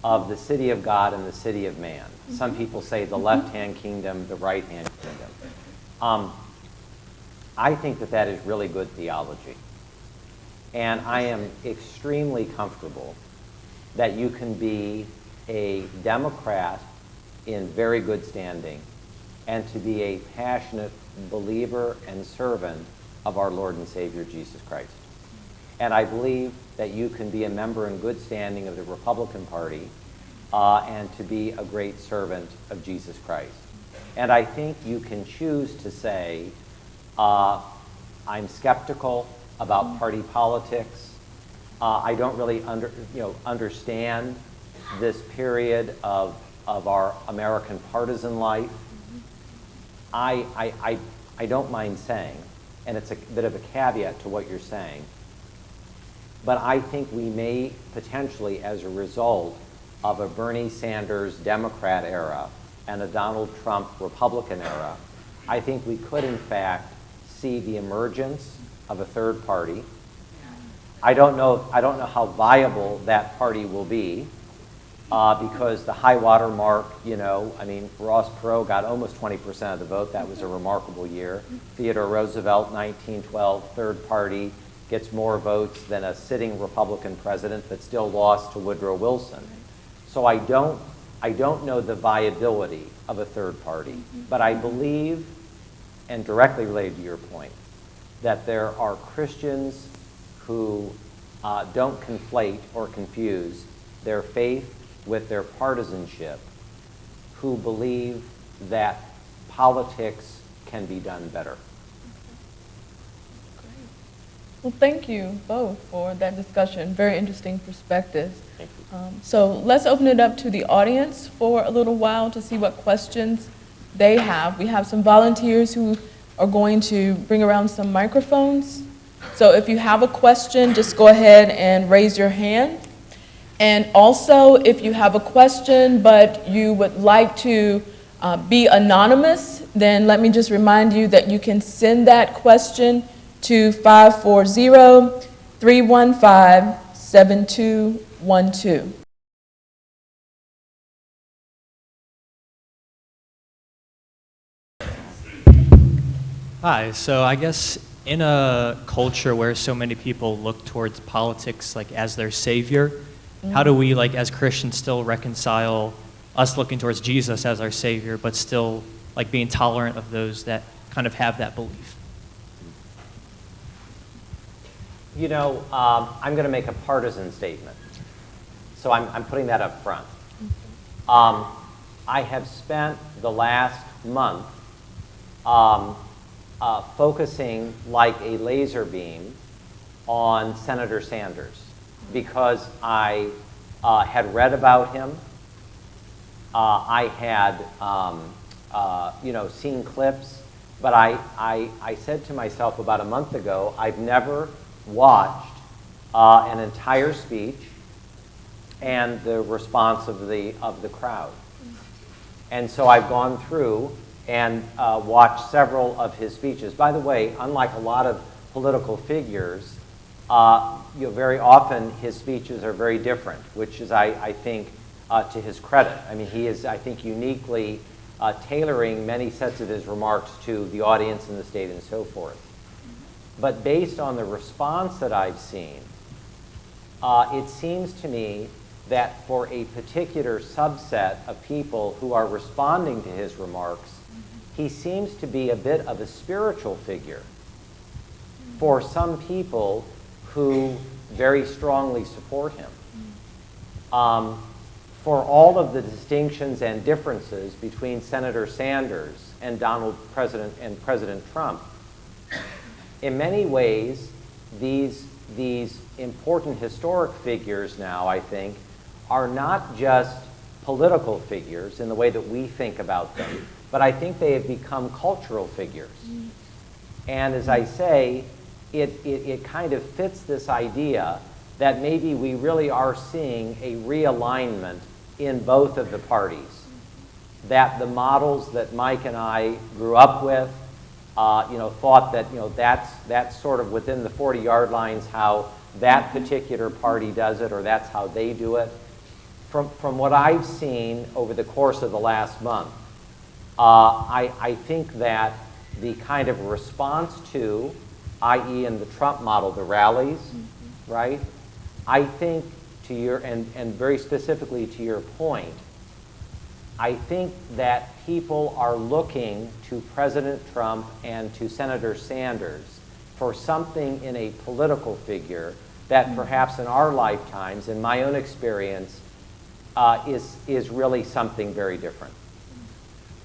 of the city of God and the city of man. Some people say the left-hand kingdom, the right-hand kingdom. I think that is really good theology. And I am extremely comfortable that you can be a Democrat in very good standing and to be a passionate believer and servant of our Lord and Savior Jesus Christ. And I believe that you can be a member in good standing of the Republican Party and to be a great servant of Jesus Christ. And I think you can choose to say, I'm skeptical about party politics. I don't really understand this period of our American partisan life. I don't mind saying, and it's a bit of a caveat to what you're saying, but I think we may potentially, as a result of a Bernie Sanders Democrat era and a Donald Trump Republican era, I think we could in fact see the emergence of a third party. I don't know how viable that party will be because the high water mark, I mean, Ross Perot got almost 20% of the vote. That was a remarkable year. Theodore Roosevelt, 1912, third party, gets more votes than a sitting Republican president, but still lost to Woodrow Wilson. So I don't know the viability of a third party, but I believe, and directly related to your point, that there are Christians who don't conflate or confuse their faith with their partisanship, who believe that politics can be done better. Well, thank you both for that discussion. Very interesting perspectives. Thank you. So let's open it up to the audience for a little while to see what questions they have. We have some volunteers who are going to bring around some microphones. So if you have a question, just go ahead and raise your hand. And also, if you have a question but you would like to be anonymous, then let me just remind you that you can send that question to 540-315-7212. Hi, so I guess in a culture where so many people look towards politics like as their savior, how do we, like, as Christians, still reconcile us looking towards Jesus as our Savior, but still, like, being tolerant of those that kind of have that belief? You know, I'm going to make a partisan statement. So I'm putting that up front. I have spent the last month focusing like a laser beam on Senator Sanders because I had read about him. I had, seen clips, but I said to myself about a month ago, I've never watched an entire speech and the response of the crowd. And so I've gone through and watched several of his speeches. By the way, unlike a lot of political figures, very often his speeches are very different, which is, I think, to his credit. I mean, he is, I think, uniquely tailoring many sets of his remarks to the audience in the state and so forth. But based on the response that I've seen, it seems to me that for a particular subset of people who are responding to his remarks, he seems to be a bit of a spiritual figure for some people who very strongly support him. For all of the distinctions and differences between Senator Sanders and President Trump, in many ways, these important historic figures now, I think, are not just political figures in the way that we think about them, but I think they have become cultural figures. And as I say, it kind of fits this idea that maybe we really are seeing a realignment in both of the parties. That the models that Mike and I grew up with, thought that, that's sort of within the 40-yard lines how that particular party does it, or that's how they do it. From what I've seen over the course of the last month, I think that the kind of response to, i.e. in the Trump model, the rallies, right? I think to your, and very specifically to your point, I think that people are looking to President Trump and to Senator Sanders for something in a political figure that perhaps in our lifetimes, in my own experience, is really something very different.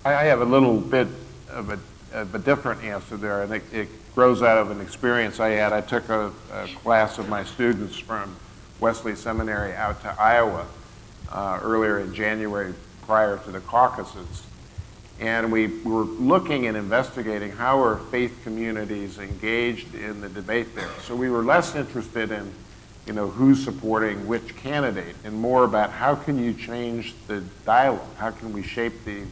I have a little bit of a different answer there. I think it grows out of an experience I had. I took a class of my students from Wesley Seminary out to Iowa earlier in January prior to the caucuses. And we were looking and investigating how are faith communities engaged in the debate there. So we were less interested in who's supporting which candidate, and more about how can you change the dialogue? How can we shape the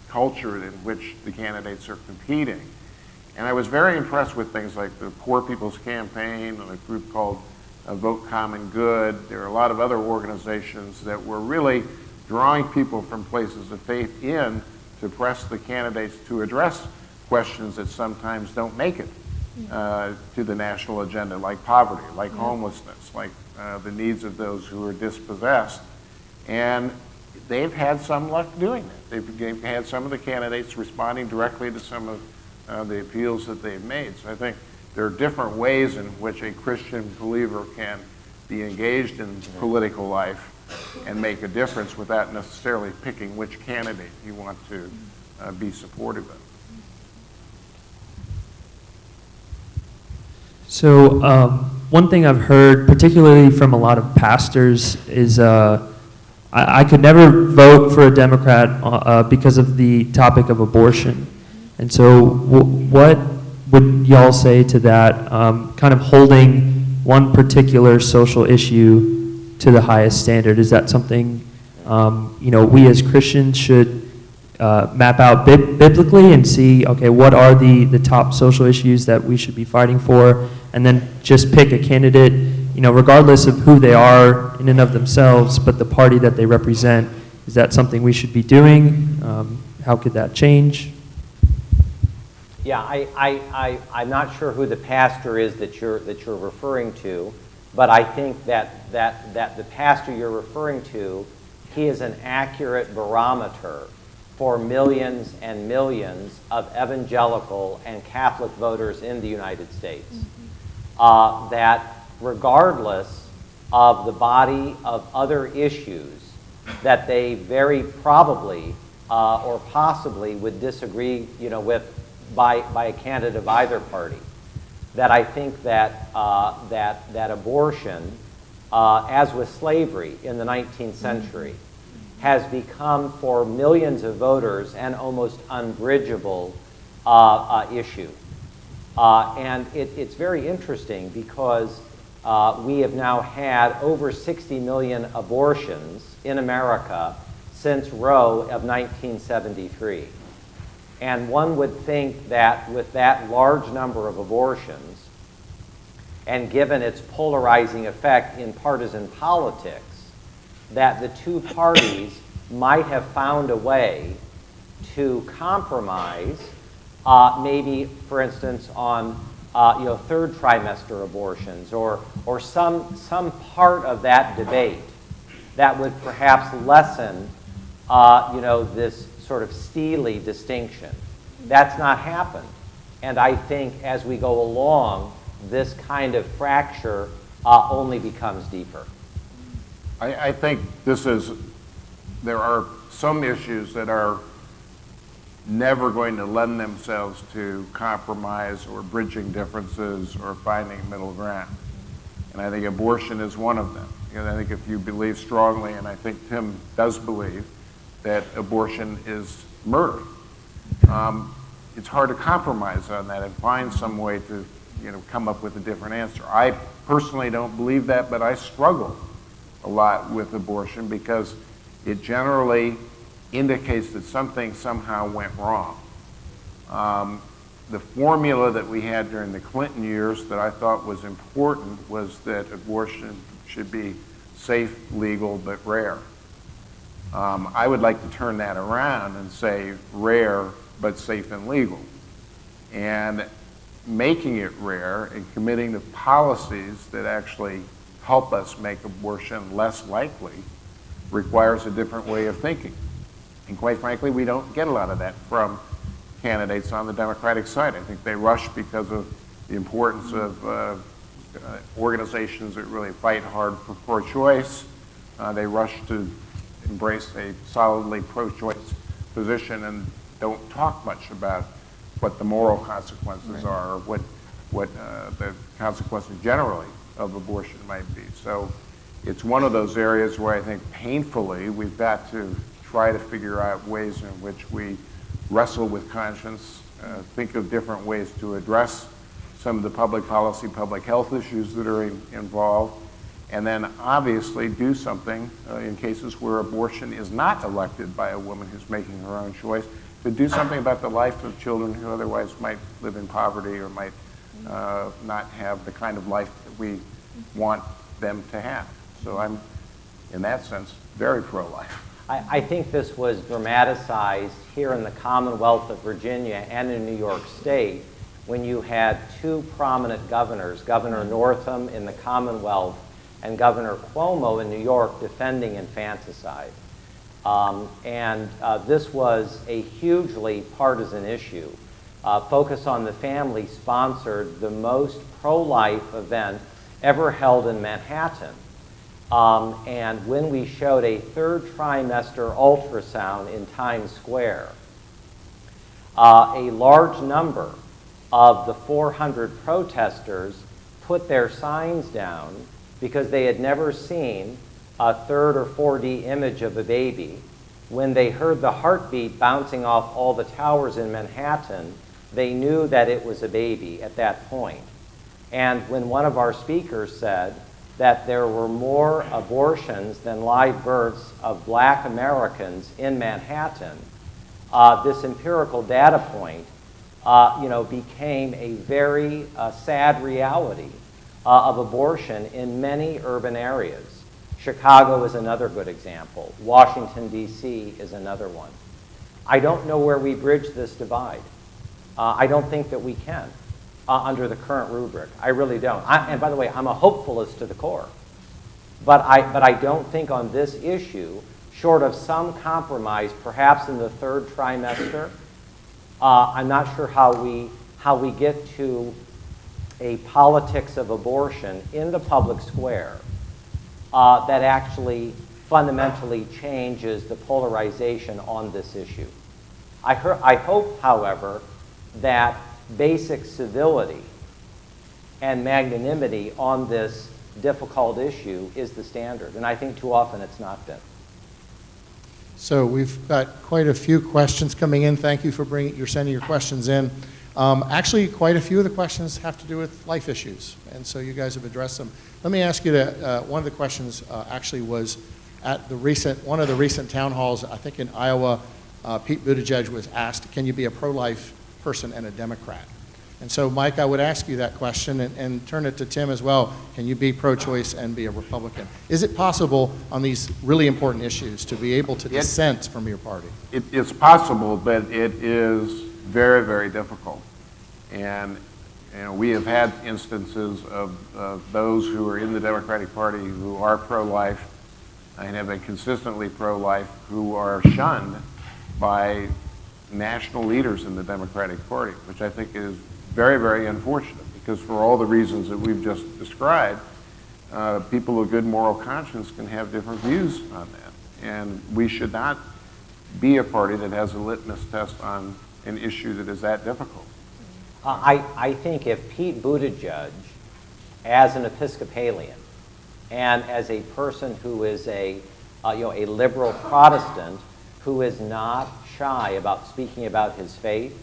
culture in which the candidates are competing? And I was very impressed with things like the Poor People's Campaign and a group called Vote Common Good. There are a lot of other organizations that were really drawing people from places of faith in to press the candidates to address questions that sometimes don't make it to the national agenda, like poverty, like homelessness, like the needs of those who are dispossessed. And they've had some luck doing that. They've had some of the candidates responding directly to some of the appeals that they've made. So I think there are different ways in which a Christian believer can be engaged in political life and make a difference without necessarily picking which candidate you want to be supportive of. So one thing I've heard, particularly from a lot of pastors, is I could never vote for a Democrat because of the topic of abortion. And so what would y'all say to that, kind of holding one particular social issue to the highest standard? Is that something we as Christians should map out biblically and see, okay, what are the top social issues that we should be fighting for, and then just pick a candidate, regardless of who they are in and of themselves, but the party that they represent? Is that something we should be doing? How could that change? Yeah, I'm not sure who the pastor is that you're referring to. but I think that the pastor you're referring to, he is an accurate barometer for millions and millions of evangelical and Catholic voters in the United States. That regardless of the body of other issues that they very probably or possibly would disagree, with by a candidate of either party, that I think that that abortion, as with slavery in the 19th century, has become for millions of voters an almost unbridgeable issue. And it's very interesting because we have now had over 60 million abortions in America since Roe of 1973. And one would think that with that large number of abortions, and given its polarizing effect in partisan politics, that the two parties might have found a way to compromise, maybe, for instance, on third trimester abortions, or some part of that debate that would perhaps lessen, this sort of steely distinction. That's not happened, and I think as we go along, this kind of fracture only becomes deeper. I think there are some issues that are never going to lend themselves to compromise or bridging differences or finding middle ground. And I think abortion is one of them. And I think if you believe strongly, and I think Tim does believe, that abortion is murder, it's hard to compromise on that and find some way to come up with a different answer. I personally don't believe that, but I struggle a lot with abortion because it generally indicates that something somehow went wrong. The formula that we had during the Clinton years that I thought was important was that abortion should be safe, legal, but rare. I would like to turn that around and say rare, but safe and legal. And making it rare and committing to policies that actually help us make abortion less likely requires a different way of thinking. And quite frankly, we don't get a lot of that from candidates on the Democratic side. I think they rush because of the importance of organizations that really fight hard for pro-choice. They rush to embrace a solidly pro-choice position and don't talk much about what the moral consequences are, or what the consequences generally of abortion might be. So it's one of those areas where I think painfully we've got to try to figure out ways in which we wrestle with conscience, think of different ways to address some of the public policy, public health issues that are involved, and then obviously do something in cases where abortion is not elected by a woman who's making her own choice, to do something about the life of children who otherwise might live in poverty or might not have the kind of life that we want them to have. So I'm, in that sense, very pro-life. I think this was dramatized here in the Commonwealth of Virginia and in New York State when you had two prominent governors, Governor Northam in the Commonwealth and Governor Cuomo in New York, defending infanticide. This was a hugely partisan issue. Focus on the Family sponsored the most pro-life event ever held in Manhattan. And when we showed a third trimester ultrasound in Times Square, a large number of the 400 protesters put their signs down because they had never seen a third or 4D image of a baby. When they heard the heartbeat bouncing off all the towers in Manhattan, they knew that it was a baby at that point. And when one of our speakers said that there were more abortions than live births of Black Americans in Manhattan, this empirical data point, became a very sad reality of abortion in many urban areas. Chicago is another good example. Washington, D.C. is another one. I don't know where we bridge this divide. I don't think that we can. under the current rubric. I really don't. And by the way, I'm a hopefulist to the core. But I don't think on this issue, short of some compromise, perhaps in the third trimester, I'm not sure how we get to a politics of abortion in the public square that actually fundamentally changes the polarization on this issue. I hope, however, that basic civility and magnanimity on this difficult issue is the standard, and I think too often it's not been. So we've got quite a few questions coming in. Thank you for sending your questions in. Actually, quite a few of the questions have to do with life issues, and so you guys have addressed them. Let me ask you one of the questions actually was at one of the recent town halls, I think in Iowa, Pete Buttigieg was asked, can you be a pro-life person and a Democrat? And so, Mike, I would ask you that question and turn it to Tim as well. Can you be pro-choice and be a Republican? Is it possible on these really important issues to be able to dissent from your party? It's possible, but it is very, very difficult. And we have had instances of those who are in the Democratic Party who are pro-life and have been consistently pro-life who are shunned by national leaders in the Democratic Party, which I think is very, very unfortunate, because for all the reasons that we've just described, people of good moral conscience can have different views on that. And we should not be a party that has a litmus test on an issue that is that difficult. I think if Pete Buttigieg, as an Episcopalian and as a person who is a liberal Protestant who is not shy about speaking about his faith,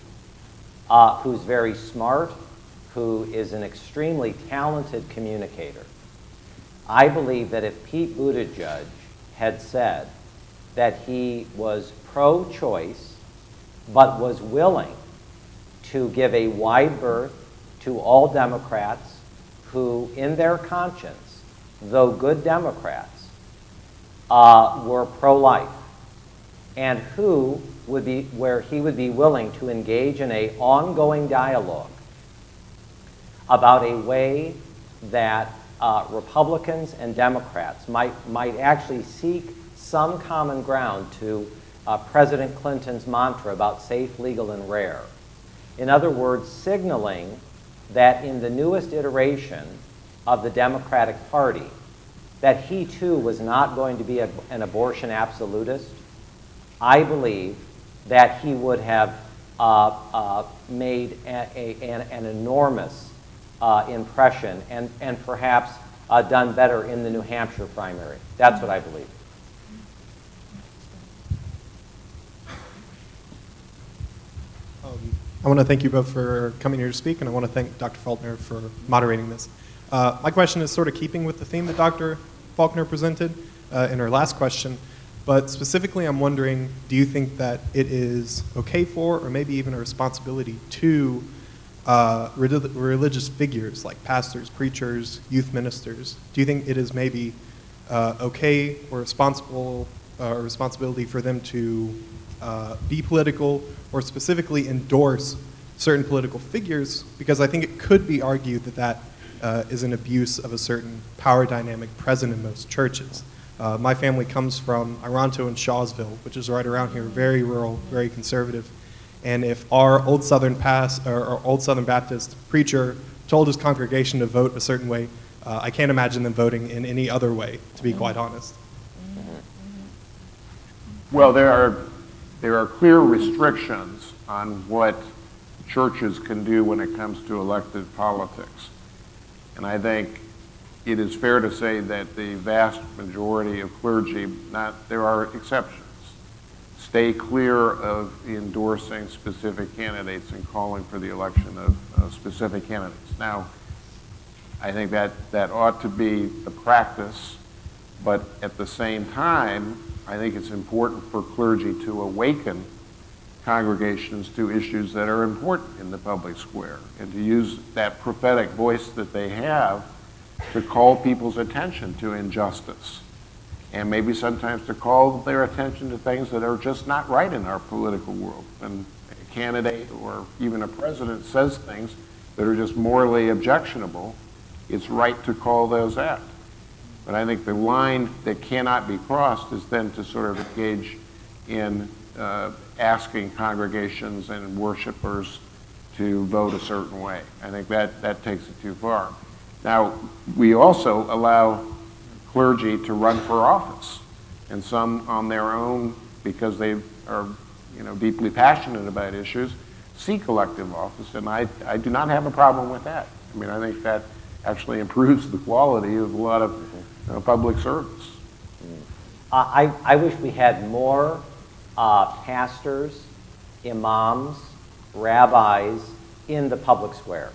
who's very smart, who is an extremely talented communicator, I believe that if Pete Buttigieg had said that he was pro-choice but was willing to give a wide berth to all Democrats who, in their conscience, though good Democrats, were pro-life, and where he would be willing to engage in an ongoing dialogue about a way that Republicans and Democrats might actually seek some common ground to President Clinton's mantra about safe, legal, and rare. In other words, signaling that in the newest iteration of the Democratic Party, that he too was not going to be an abortion absolutist, I believe that he would have made an enormous impression and perhaps done better in the New Hampshire primary. That's what I believe. I want to thank you both for coming here to speak, and I want to thank Dr. Faulkner for moderating this. My question is sort of keeping with the theme that Dr. Faulkner presented in her last question, but specifically I'm wondering, do you think that it is okay for, or maybe even a responsibility to, religious figures like pastors, preachers, youth ministers? Do you think it is maybe okay or responsible or responsibility for them to be political or specifically endorse certain political figures? Because I think it could be argued that that is an abuse of a certain power dynamic present in most churches. My family comes from Ironto and Shawsville, which is right around here, very rural, very conservative. And if our old Southern Baptist preacher told his congregation to vote a certain way, I can't imagine them voting in any other way, to be quite honest. Well, there are clear restrictions on what churches can do when it comes to elected politics. And I think it is fair to say that the vast majority of clergy, there are exceptions, stay clear of endorsing specific candidates and calling for the election of specific candidates. Now, I think that ought to be the practice, but at the same time, I think it's important for clergy to awaken congregations to issues that are important in the public square and to use that prophetic voice that they have to call people's attention to injustice, and maybe sometimes to call their attention to things that are just not right in our political world. When a candidate or even a president says things that are just morally objectionable, it's right to call those out. But I think the line that cannot be crossed is then to sort of engage in asking congregations and worshipers to vote a certain way. I think that takes it too far. Now, we also allow clergy to run for office, and some on their own, because they are deeply passionate about issues, seek elective office, and I do not have a problem with that. I mean, I think that actually improves the quality of a lot of public service. I wish we had more pastors, imams, rabbis in the public square.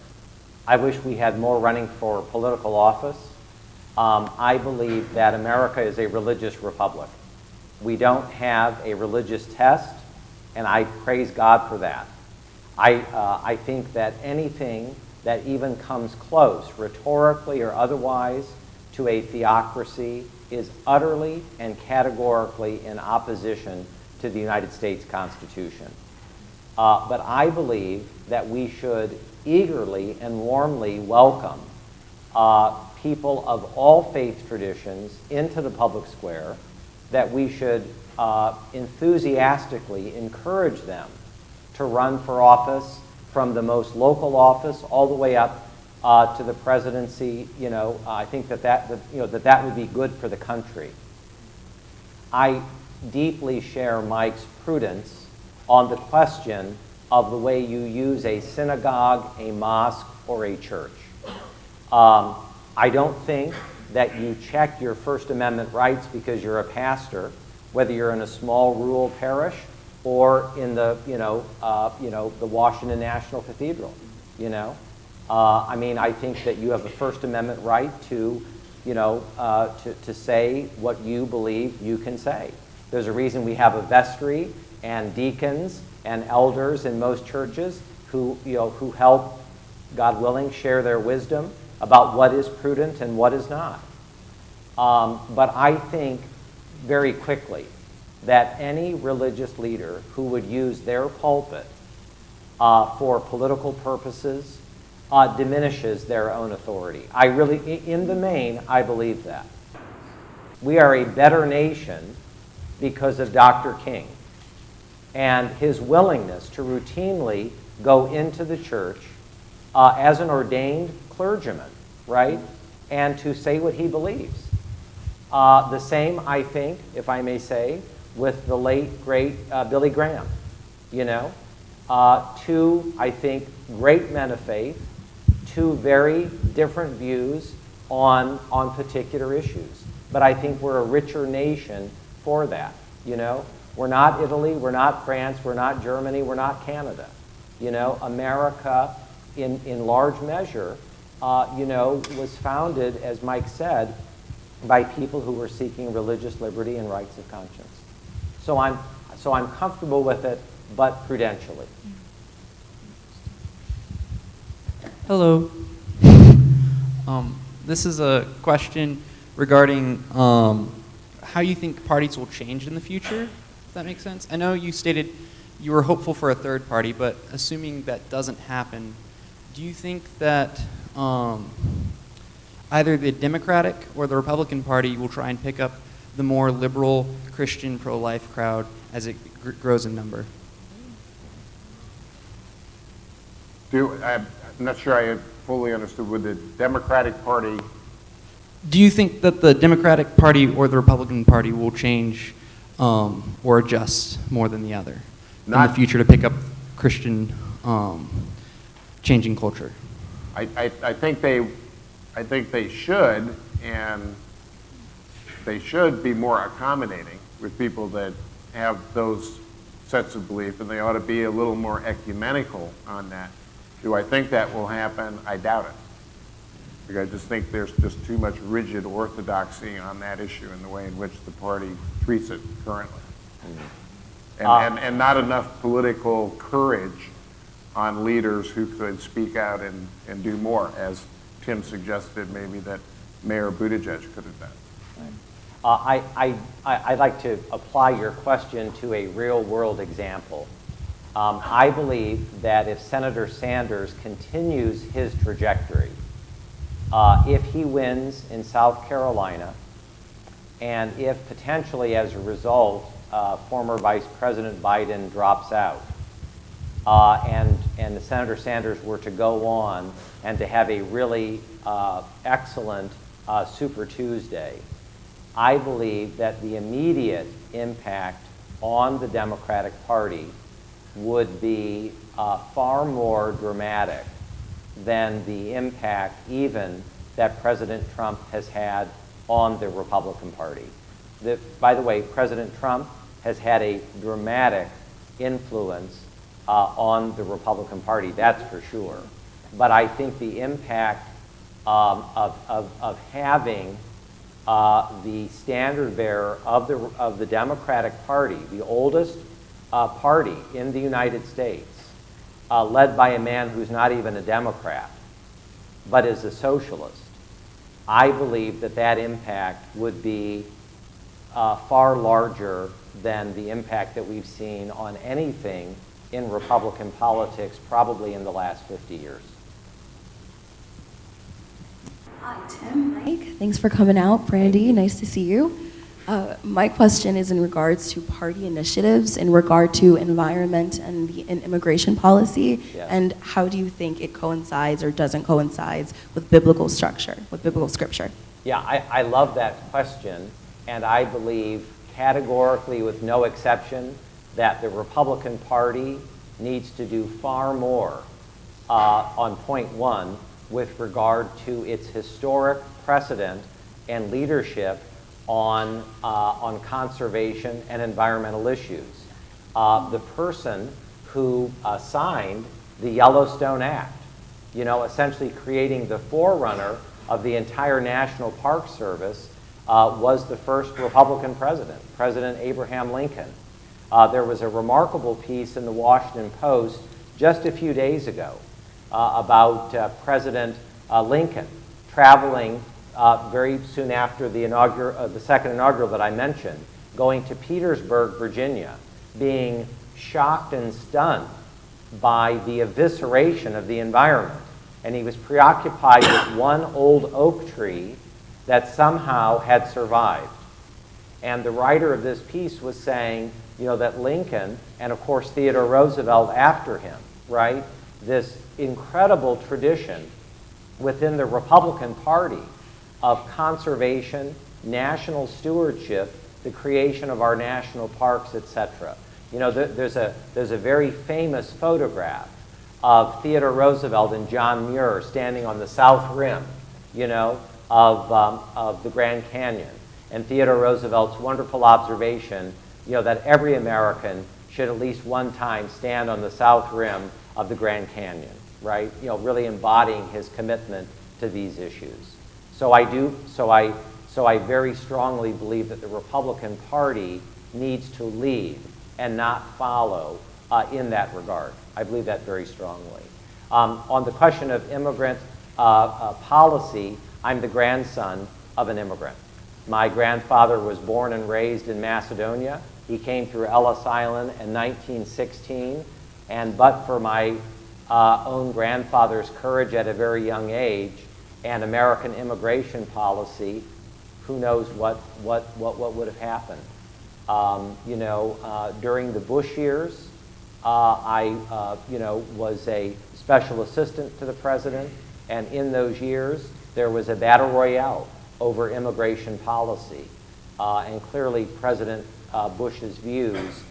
I wish we had more running for political office. I believe that America is a religious republic. We don't have a religious test, and I praise God for that. I think that anything that even comes close, rhetorically or otherwise, to a theocracy is utterly and categorically in opposition to the United States Constitution. But I believe that we should eagerly and warmly welcome people of all faith traditions into the public square, that we should enthusiastically encourage them to run for office, from the most local office all the way up to the presidency. I think that would be good for the country. I deeply share Mike's prudence on the question of the way you use a synagogue, a mosque, or a church. I don't think that you check your First Amendment rights because you're a pastor, whether you're in a small rural parish or in the the Washington National Cathedral. I think that you have a First Amendment right to say what you believe you can say. There's a reason we have a vestry and deacons and elders in most churches who help, God willing, share their wisdom about what is prudent and what is not. But I think very quickly that any religious leader who would use their pulpit for political purposes diminishes their own authority. In the main, I believe that. We are a better nation because of Dr. King and his willingness to routinely go into the church as an ordained clergyman, right? And to say what he believes. The same, I think, if I may say, with the late, great Billy Graham. Two, I think, great men of faith, two very different views on particular issues. But I think we're a richer nation for that. We're not Italy, we're not France, we're not Germany, we're not Canada. America, in large measure, was founded, as Mike said, by people who were seeking religious liberty and rights of conscience. So I'm comfortable with it, but prudentially. Hello. This is a question regarding how you think parties will change in the future, if that makes sense. I know you stated you were hopeful for a third party, but assuming that doesn't happen, do you think that either the Democratic or the Republican Party will try and pick up the more liberal, Christian, pro-life crowd as it grows in number? I'm not sure I fully understood. With the Democratic Party, do you think that the Democratic Party or the Republican Party will change or adjust more than the other in the future to pick up Christian changing culture? I think they should, and they should be more accommodating with people that have those sets of belief, and they ought to be a little more ecumenical on that. Do I think that will happen? I doubt it. Because I just think there's just too much rigid orthodoxy on that issue in the way in which the party treats it currently. And not enough political courage on leaders who could speak out and do more, as Tim suggested maybe that Mayor Buttigieg could have done. I'd like to apply your question to a real-world example. I believe that if Senator Sanders continues his trajectory, if he wins in South Carolina, and if potentially as a result, former Vice President Biden drops out, and Senator Sanders were to go on and to have a really excellent Super Tuesday, I believe that the immediate impact on the Democratic Party would be far more dramatic than the impact even that President Trump has had on the Republican Party. By the way, President Trump has had a dramatic influence on the Republican Party, that's for sure. But I think the impact of having the standard bearer of the Democratic Party, the oldest party in the United States, led by a man who's not even a Democrat, but is a socialist, I believe that that impact would be far larger than the impact that we've seen on anything in Republican politics probably in the last 50 years. Hi, Tim, Mike. Thanks for coming out. Brandy, nice to see you. My question is in regards to party initiatives in regard to environment and the immigration policy, Yes. and how do you think it coincides or doesn't coincide with biblical structure, with biblical scripture? Yeah, I love that question, and I believe categorically, with no exception, that the Republican Party needs to do far more on point one with regard to its historic precedent and leadership on conservation and environmental issues. The person who signed the Yellowstone Act, essentially creating the forerunner of the entire National Park Service, was the first Republican president, President Abraham Lincoln. There was a remarkable piece in the Washington Post just a few days ago about President Lincoln traveling very soon after the second inaugural that I mentioned, going to Petersburg, Virginia, being shocked and stunned by the evisceration of the environment. And he was preoccupied with one old oak tree that somehow had survived. And the writer of this piece was saying, that Lincoln, and of course Theodore Roosevelt after him, right, this incredible tradition within the Republican Party of conservation, national stewardship, the creation of our national parks, etc. There's a very famous photograph of Theodore Roosevelt and John Muir standing on the south rim, of the Grand Canyon. And Theodore Roosevelt's wonderful observation, that every American should at least one time stand on the south rim of the Grand Canyon, right? Really embodying his commitment to these issues. So I very strongly believe that the Republican Party needs to lead and not follow in that regard. I believe that very strongly. On the question of immigrant policy, I'm the grandson of an immigrant. My grandfather was born and raised in Macedonia. He came through Ellis Island in 1916, and but for my own grandfather's courage at a very young age and American immigration policy, who knows what would have happened. During the Bush years, I was a special assistant to the president, and in those years, there was a battle royale over immigration policy. And clearly, President Bush's views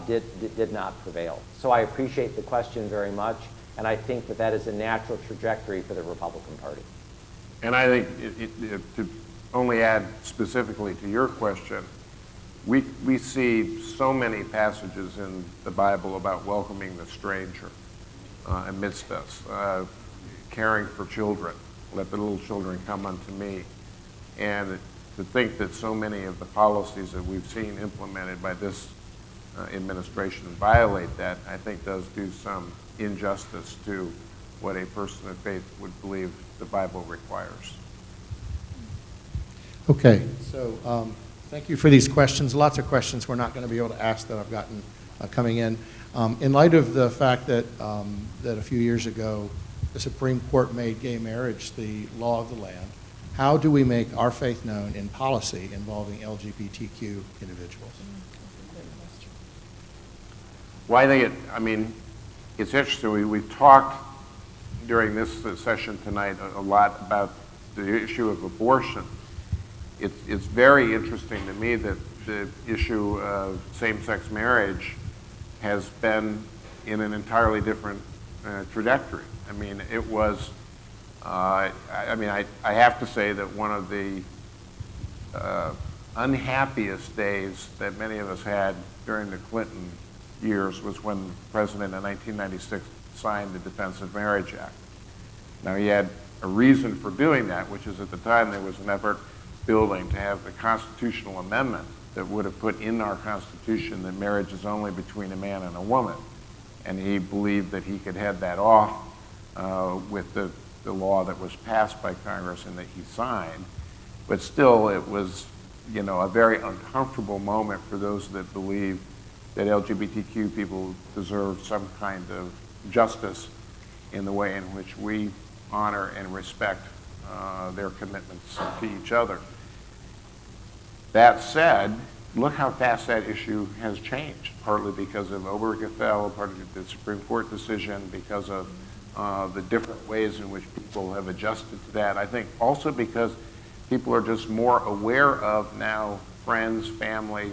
did not prevail. So I appreciate the question very much, and I think that that is a natural trajectory for the Republican Party. And I think to only add specifically to your question, we see so many passages in the Bible about welcoming the stranger amidst us, caring for children, let the little children come unto me. And to think that so many of the policies that we've seen implemented by this administration violate that, I think does do some injustice to what a person of faith would believe the Bible requires. Okay, so thank you for these questions. Lots of questions we're not going to be able to ask that I've gotten coming in light of the fact that, that a few years ago the Supreme Court made gay marriage the law of the land, how do we make our faith known in policy involving LGBTQ individuals? Well, I mean, it's interesting. We've talked during this session tonight a lot about the issue of abortion. It's very interesting to me that the issue of same-sex marriage has been in an entirely different trajectory. I mean, it was, I have to say that one of the unhappiest days that many of us had during the Clinton years was when the president in 1996 signed the Defense of Marriage Act. Now, he had a reason for doing that, which is at the time there was an effort building to have the constitutional amendment that would have put in our Constitution that marriage is only between a man and a woman. And he believed that he could head that off with the law that was passed by Congress and that he signed. But still, it was, you know, a very uncomfortable moment for those that believe that LGBTQ people deserve some kind of justice in the way in which we honor and respect their commitments to each other. That said, look how fast that issue has changed, partly because of Obergefell, partly the Supreme Court decision, because of the different ways in which people have adjusted to that. I think also because people are just more aware of now friends, family,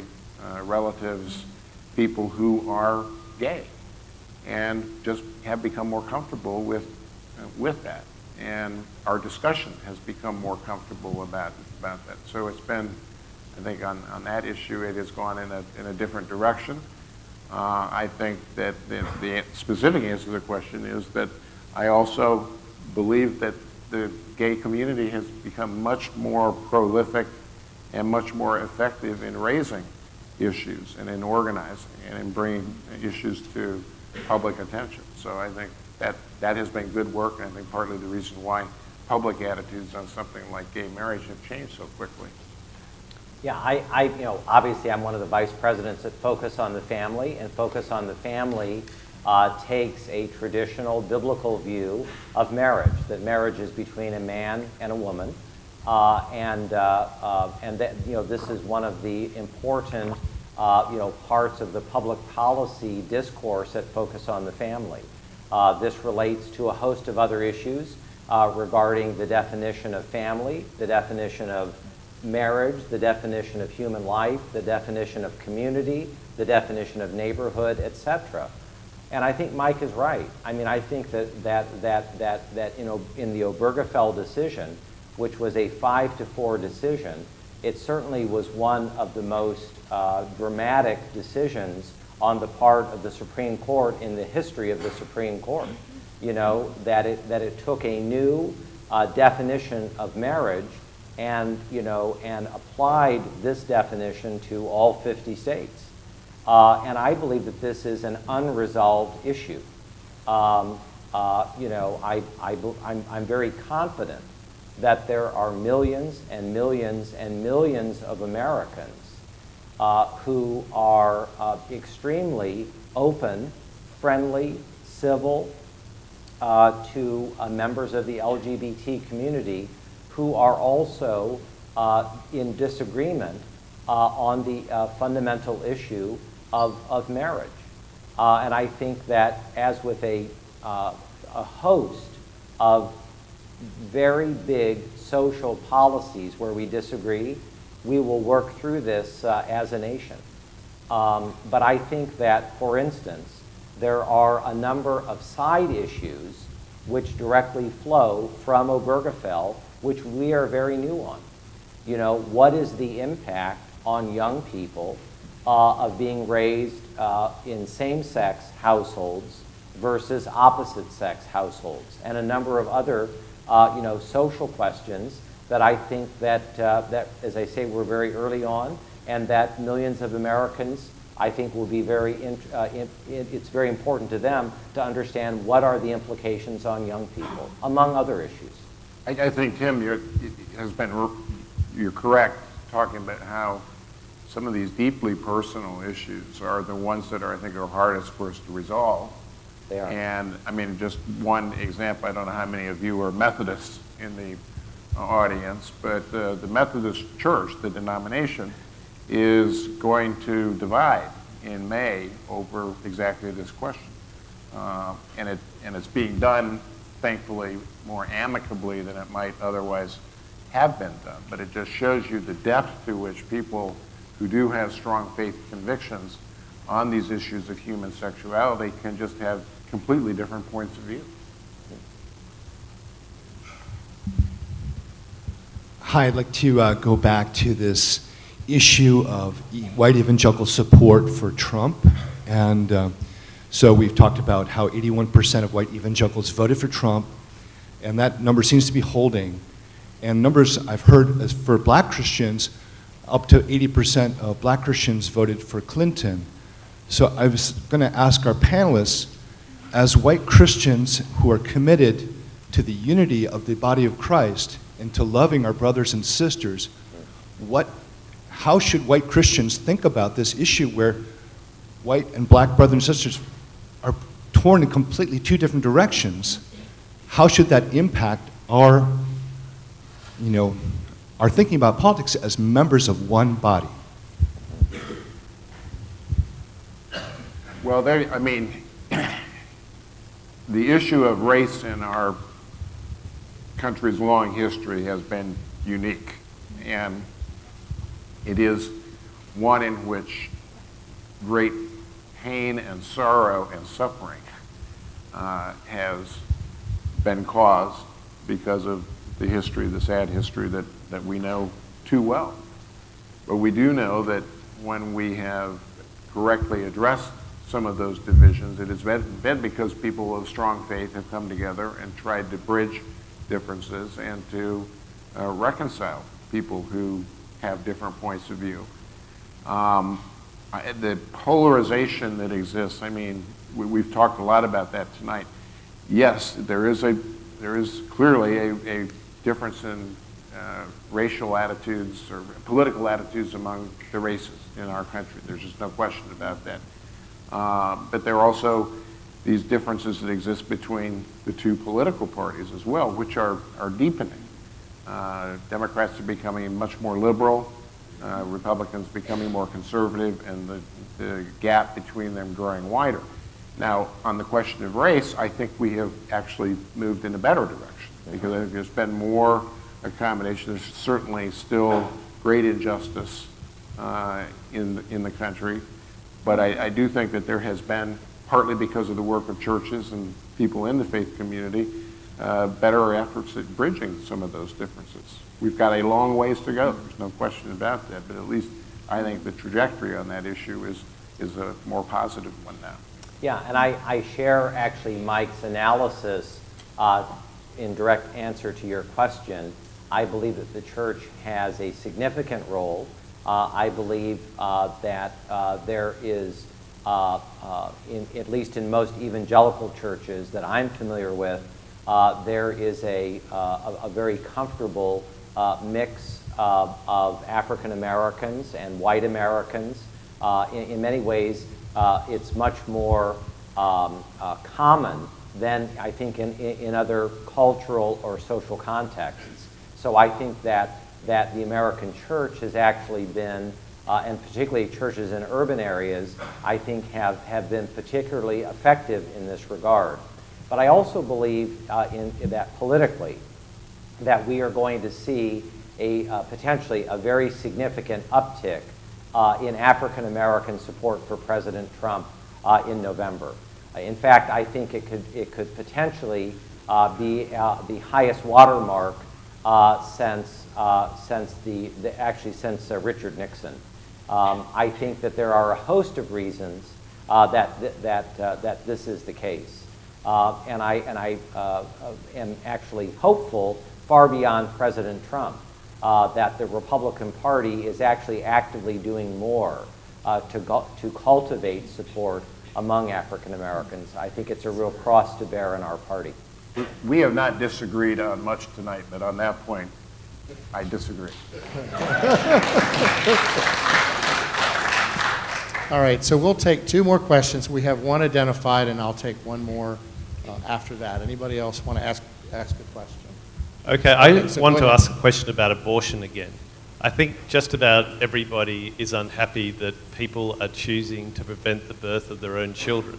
relatives, people who are gay, and just have become more comfortable with that. And our discussion has become more comfortable about that. So it's been, I think on that issue, it has gone in a different direction. I think that the specific answer to the question is that I also believe that the gay community has become much more prolific and much more effective in raising issues and in organizing and in bringing issues to public attention. So I think that has been good work, and I think partly the reason why public attitudes on something like gay marriage have changed so quickly. Yeah, you know, obviously I'm one of the vice presidents that focus on the family, and focus on the family takes a traditional biblical view of marriage, that marriage is between a man and a woman, and that, you know, this is one of the important you know, parts of the public policy discourse that focus on the family. This relates to a host of other issues regarding the definition of family, the definition of marriage, the definition of human life, the definition of community, the definition of neighborhood, etc. And I think Mike is right. I mean, I think that you know, in the Obergefell decision, which was a 5-4 decision, it certainly was one of the most dramatic decisions on the part of the Supreme Court in the history of the Supreme Court. You know, that it took a new definition of marriage and, you know, and applied this definition to all 50 states. And I believe that this is an unresolved issue. You know, I'm very confident that there are millions and millions and millions of Americans who are extremely open, friendly, civil to members of the LGBT community who are also in disagreement on the fundamental issue of marriage. And I think that, as with a host of very big social policies where we disagree, we will work through this as a nation. But I think that, for instance, there are a number of side issues which directly flow from Obergefell, which we are very new on. You know, what is the impact on young people of being raised in same-sex households versus opposite-sex households, and a number of other you know, social questions that I think that, as I say, we're very early on, and that millions of Americans, I think, will be it's very important to them to understand what are the implications on young people, among other issues. I think, Tim, you're correct talking about how some of these deeply personal issues are the ones that are, I think, are hardest for us to resolve. They are. And I mean, just one example, I don't know how many of you are Methodists in the audience, but the Methodist Church, the denomination, is going to divide in May over exactly this question. And it's being done, thankfully, more amicably than it might otherwise have been done. But it just shows you the depth to which people who do have strong faith convictions on these issues of human sexuality can just have completely different points of view. Hi, I'd like to go back to this issue of white evangelical support for Trump. And so we've talked about how 81% of white evangelicals voted for Trump, and that number seems to be holding. And numbers I've heard is for black Christians, up to 80% of black Christians voted for Clinton. So I was going to ask our panelists, as white Christians who are committed to the unity of the body of Christ and to loving our brothers and sisters, how should white Christians think about this issue where white and black brothers and sisters are torn in completely two different directions? How should that impact our thinking about politics as members of one body? Well, the issue of race in our country's long history has been unique, and it is one in which great pain and sorrow and suffering has been caused because of the history, the sad history that we know too well. But we do know that when we have correctly addressed some of those divisions, it has been because people of strong faith have come together and tried to bridge differences and to reconcile people who have different points of view. The polarization that exists, we've talked a lot about that tonight. Yes, there is clearly a difference in racial attitudes or political attitudes among the races in our country. There's just no question about that. But there are also these differences that exist between the two political parties as well, which are deepening. Democrats are becoming much more liberal, Republicans becoming more conservative, and the gap between them growing wider. Now, on the question of race, I think we have actually moved in a better direction, because I think there's been more accommodation. There's certainly still great injustice in the country, but I do think that there has been, partly because of the work of churches and people in the faith community, better efforts at bridging some of those differences. We've got a long ways to go, there's no question about that, but at least I think the trajectory on that issue is a more positive one now. Yeah, and I share actually Mike's analysis in direct answer to your question. I believe that the church has a significant role. I believe that there is, at least in most evangelical churches that I'm familiar with, there is a very comfortable mix of African Americans and white Americans. In many ways, it's much more common than I think in other cultural or social contexts. So I think that the American church has actually been, and particularly churches in urban areas, I think have been particularly effective in this regard. But I also believe that politically, that we are going to see potentially a very significant uptick in African American support for President Trump in November. In fact, I think it could potentially be the highest watermark since Richard Nixon. I think that there are a host of reasons that this is the case, and I am actually hopeful, far beyond President Trump, that the Republican Party is actually actively doing more to cultivate support among African Americans. I think it's a real cross to bear in our party. We have not disagreed on much tonight, but on that point, I disagree. All right, so we'll take two more questions. We have one identified, and I'll take one more after that. Anybody else want to ask a question? Okay, I so want go to ahead. ask a question about abortion again. I think just about everybody is unhappy that people are choosing to prevent the birth of their own children.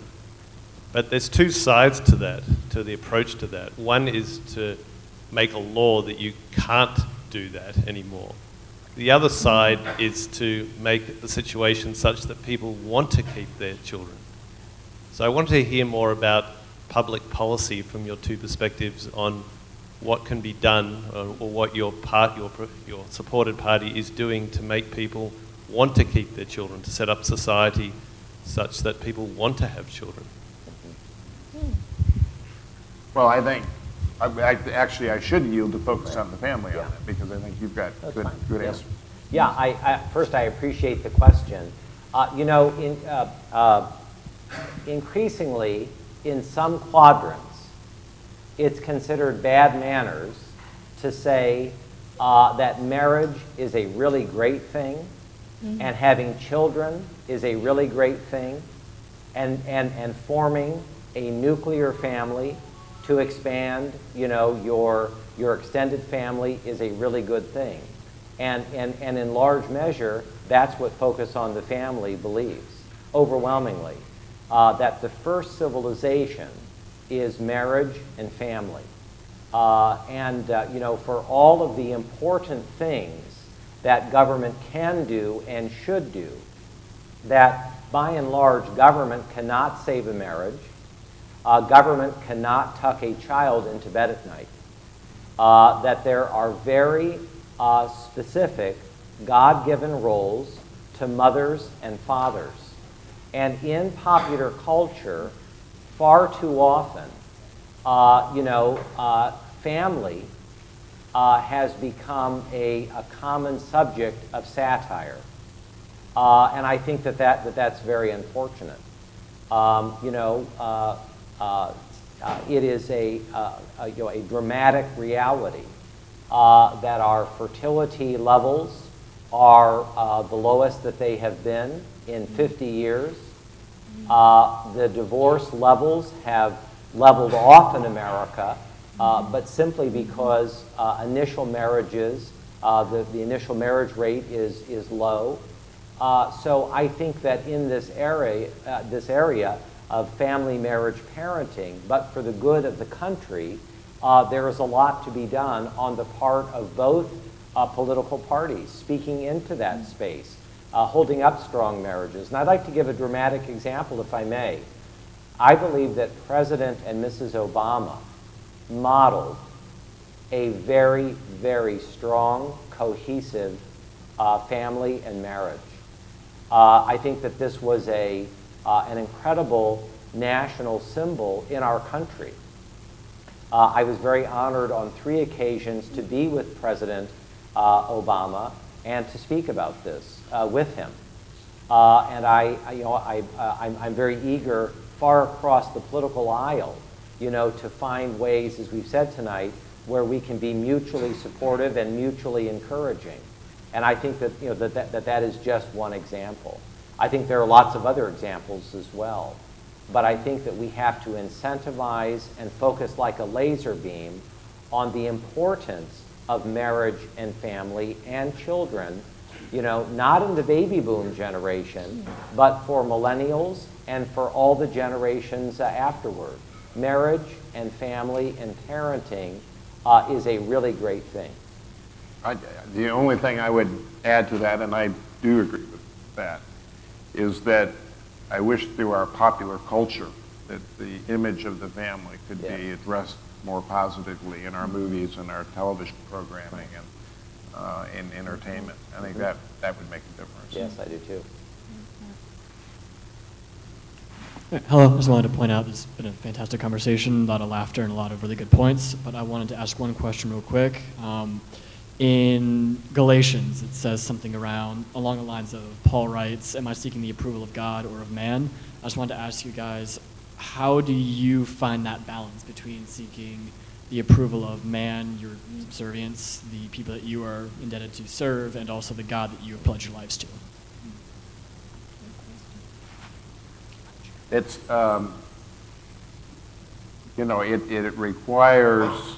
But there's two sides to that, to the approach to that. One is to make a law that you can't do that anymore. The other side is to make the situation such that people want to keep their children. So I wanted to hear more about public policy from your two perspectives on what can be done or what your supported party is doing to make people want to keep their children, to set up society such that people want to have children. Well, I think, actually, I should yield to focus on the family on it, because I think you've got good answers. Yeah, first I appreciate the question. Increasingly, in some quadrants, it's considered bad manners to say that marriage is a really great thing, and having children is a really great thing, and forming a nuclear family to expand, your extended family is a really good thing. And in large measure, that's what Focus on the Family believes, overwhelmingly, that the first civilization is marriage and family. For all of the important things that government can do and should do, that by and large, government cannot save a marriage. Government cannot tuck a child into bed at night. That there are very specific God-given roles to mothers and fathers. And in popular culture, far too often, family has become a common subject of satire. And I think that's very unfortunate. It is a dramatic reality that our fertility levels are the lowest that they have been in 50 years. The divorce levels have leveled off in America, but simply because initial marriages, the initial marriage rate is low. So I think that in this area of family marriage parenting, but for the good of the country, there is a lot to be done on the part of both political parties, speaking into that space, holding up strong marriages. And I'd like to give a dramatic example, if I may. I believe that President and Mrs. Obama modeled a very, very strong, cohesive family and marriage. I think that this was an incredible national symbol in our country. I was very honored on 3 occasions to be with President Obama and to speak about this with him. And I'm very eager, far across the political aisle, to find ways, as we've said tonight, where we can be mutually supportive and mutually encouraging. And I think that that is just one example. I think there are lots of other examples as well. But I think that we have to incentivize and focus like a laser beam on the importance of marriage and family and children, not in the baby boom generation, but for millennials and for all the generations afterward. Marriage and family and parenting is a really great thing. The only thing I would add to that, and I do agree with that, is that I wish through our popular culture that the image of the family could be addressed more positively in our movies and our television programming and in entertainment. I think that would make a difference. Yes, I do too. Hello, I just wanted to point out this has been a fantastic conversation, a lot of laughter and a lot of really good points, but I wanted to ask one question real quick. In Galatians, it says something along the lines of, Paul writes, am I seeking the approval of God or of man? I just wanted to ask you guys, how do you find that balance between seeking the approval of man, your subservience, the people that you are indebted to serve, and also the God that you have pledged your lives to? It's, you know, it requires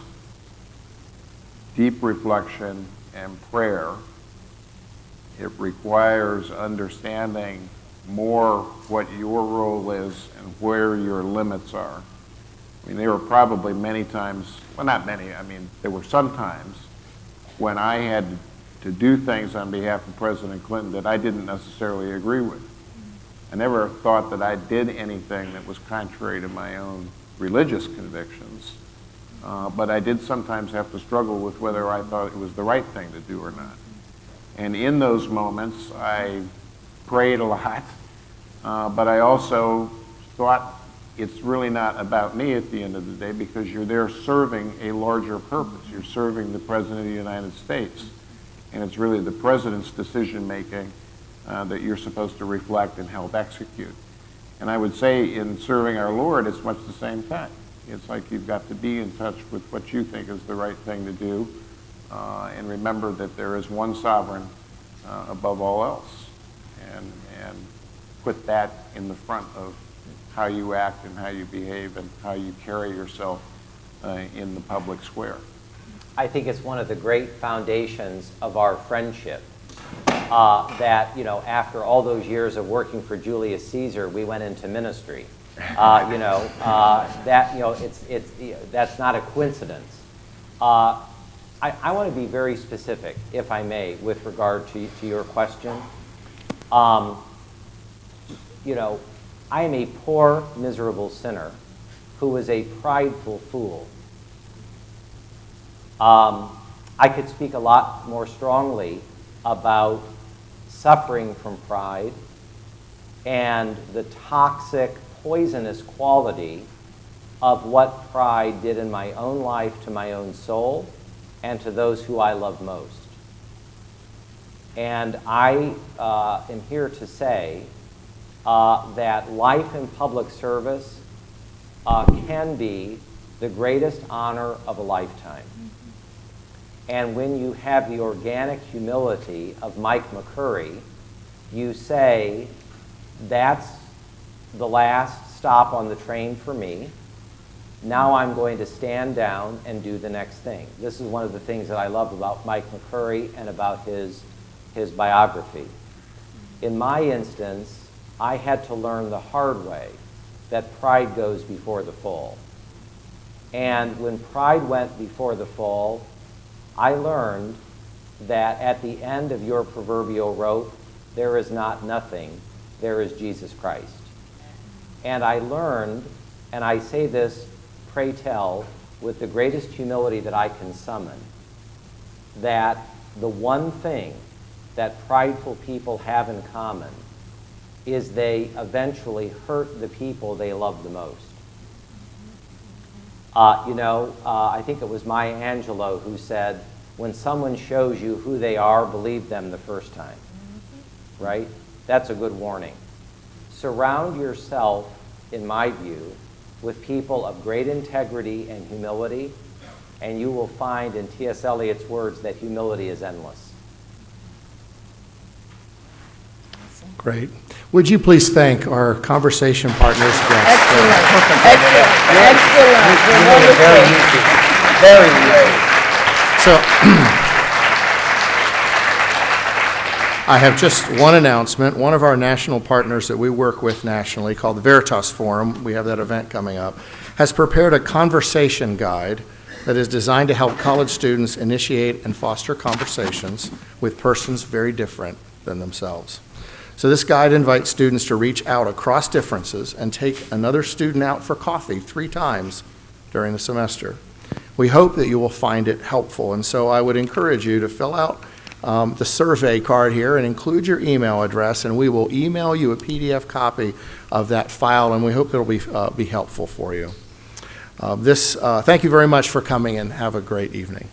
deep reflection and prayer. It requires understanding more what your role is and where your limits are. I mean, there were probably many times, well, not many, I mean, there were some times when I had to do things on behalf of President Clinton that I didn't necessarily agree with. I never thought that I did anything that was contrary to my own religious convictions, but I did sometimes have to struggle with whether I thought it was the right thing to do or not. And in those moments, I prayed a lot, but I also thought it's really not about me at the end of the day, because you're there serving a larger purpose. You're serving the President of the United States, and it's really the President's decision-making that you're supposed to reflect and help execute. And I would say in serving our Lord, it's much the same thing. It's like you've got to be in touch with what you think is the right thing to do, and remember that there is one sovereign above all else, and put that in the front of how you act and how you behave and how you carry yourself in the public square. I think it's one of the great foundations of our friendship that, you know, after all those years of working for Julius Caesar, we went into ministry. You know, that, you know, that's not a coincidence. I want to be very specific, if I may, with regard to your question. You know, I am a poor, miserable sinner who was a prideful fool. I could speak a lot more strongly about suffering from pride and the toxic, poisonous quality of what pride did in my own life to my own soul and to those who I love most. And I am here to say that life in public service can be the greatest honor of a lifetime. And when you have the organic humility of Mike McCurry, you say, that's the last stop on the train for me. Now I'm going to stand down and do the next thing. This is one of the things that I love about Mike McCurry and about his biography. In my instance, I had to learn the hard way that pride goes before the fall. And when pride went before the fall, I learned that at the end of your proverbial rope, there is not nothing, there is Jesus Christ. And I learned, and I say this, pray tell, with the greatest humility that I can summon, that the one thing that prideful people have in common is they eventually hurt the people they love the most. You know, I think it was Maya Angelou who said, when someone shows you who they are, believe them the first time. Right? That's a good warning. Surround yourself, in my view, with people of great integrity and humility, and you will find in T.S. Eliot's words that humility is endless. Great. Would you please thank our conversation partners? Excellent. Excellent. Very easy. Very easy. So, I have just one announcement. One of our national partners that we work with nationally, called the Veritas Forum, we have that event coming up, has prepared a conversation guide that is designed to help college students initiate and foster conversations with persons very different than themselves. So this guide invites students to reach out across differences and take another student out for coffee 3 times during the semester. We hope that you will find it helpful, and so I would encourage you to fill out the survey card here and include your email address, and we will email you a PDF copy of that file, and we hope it'll be helpful for you. Thank you very much for coming, and have a great evening.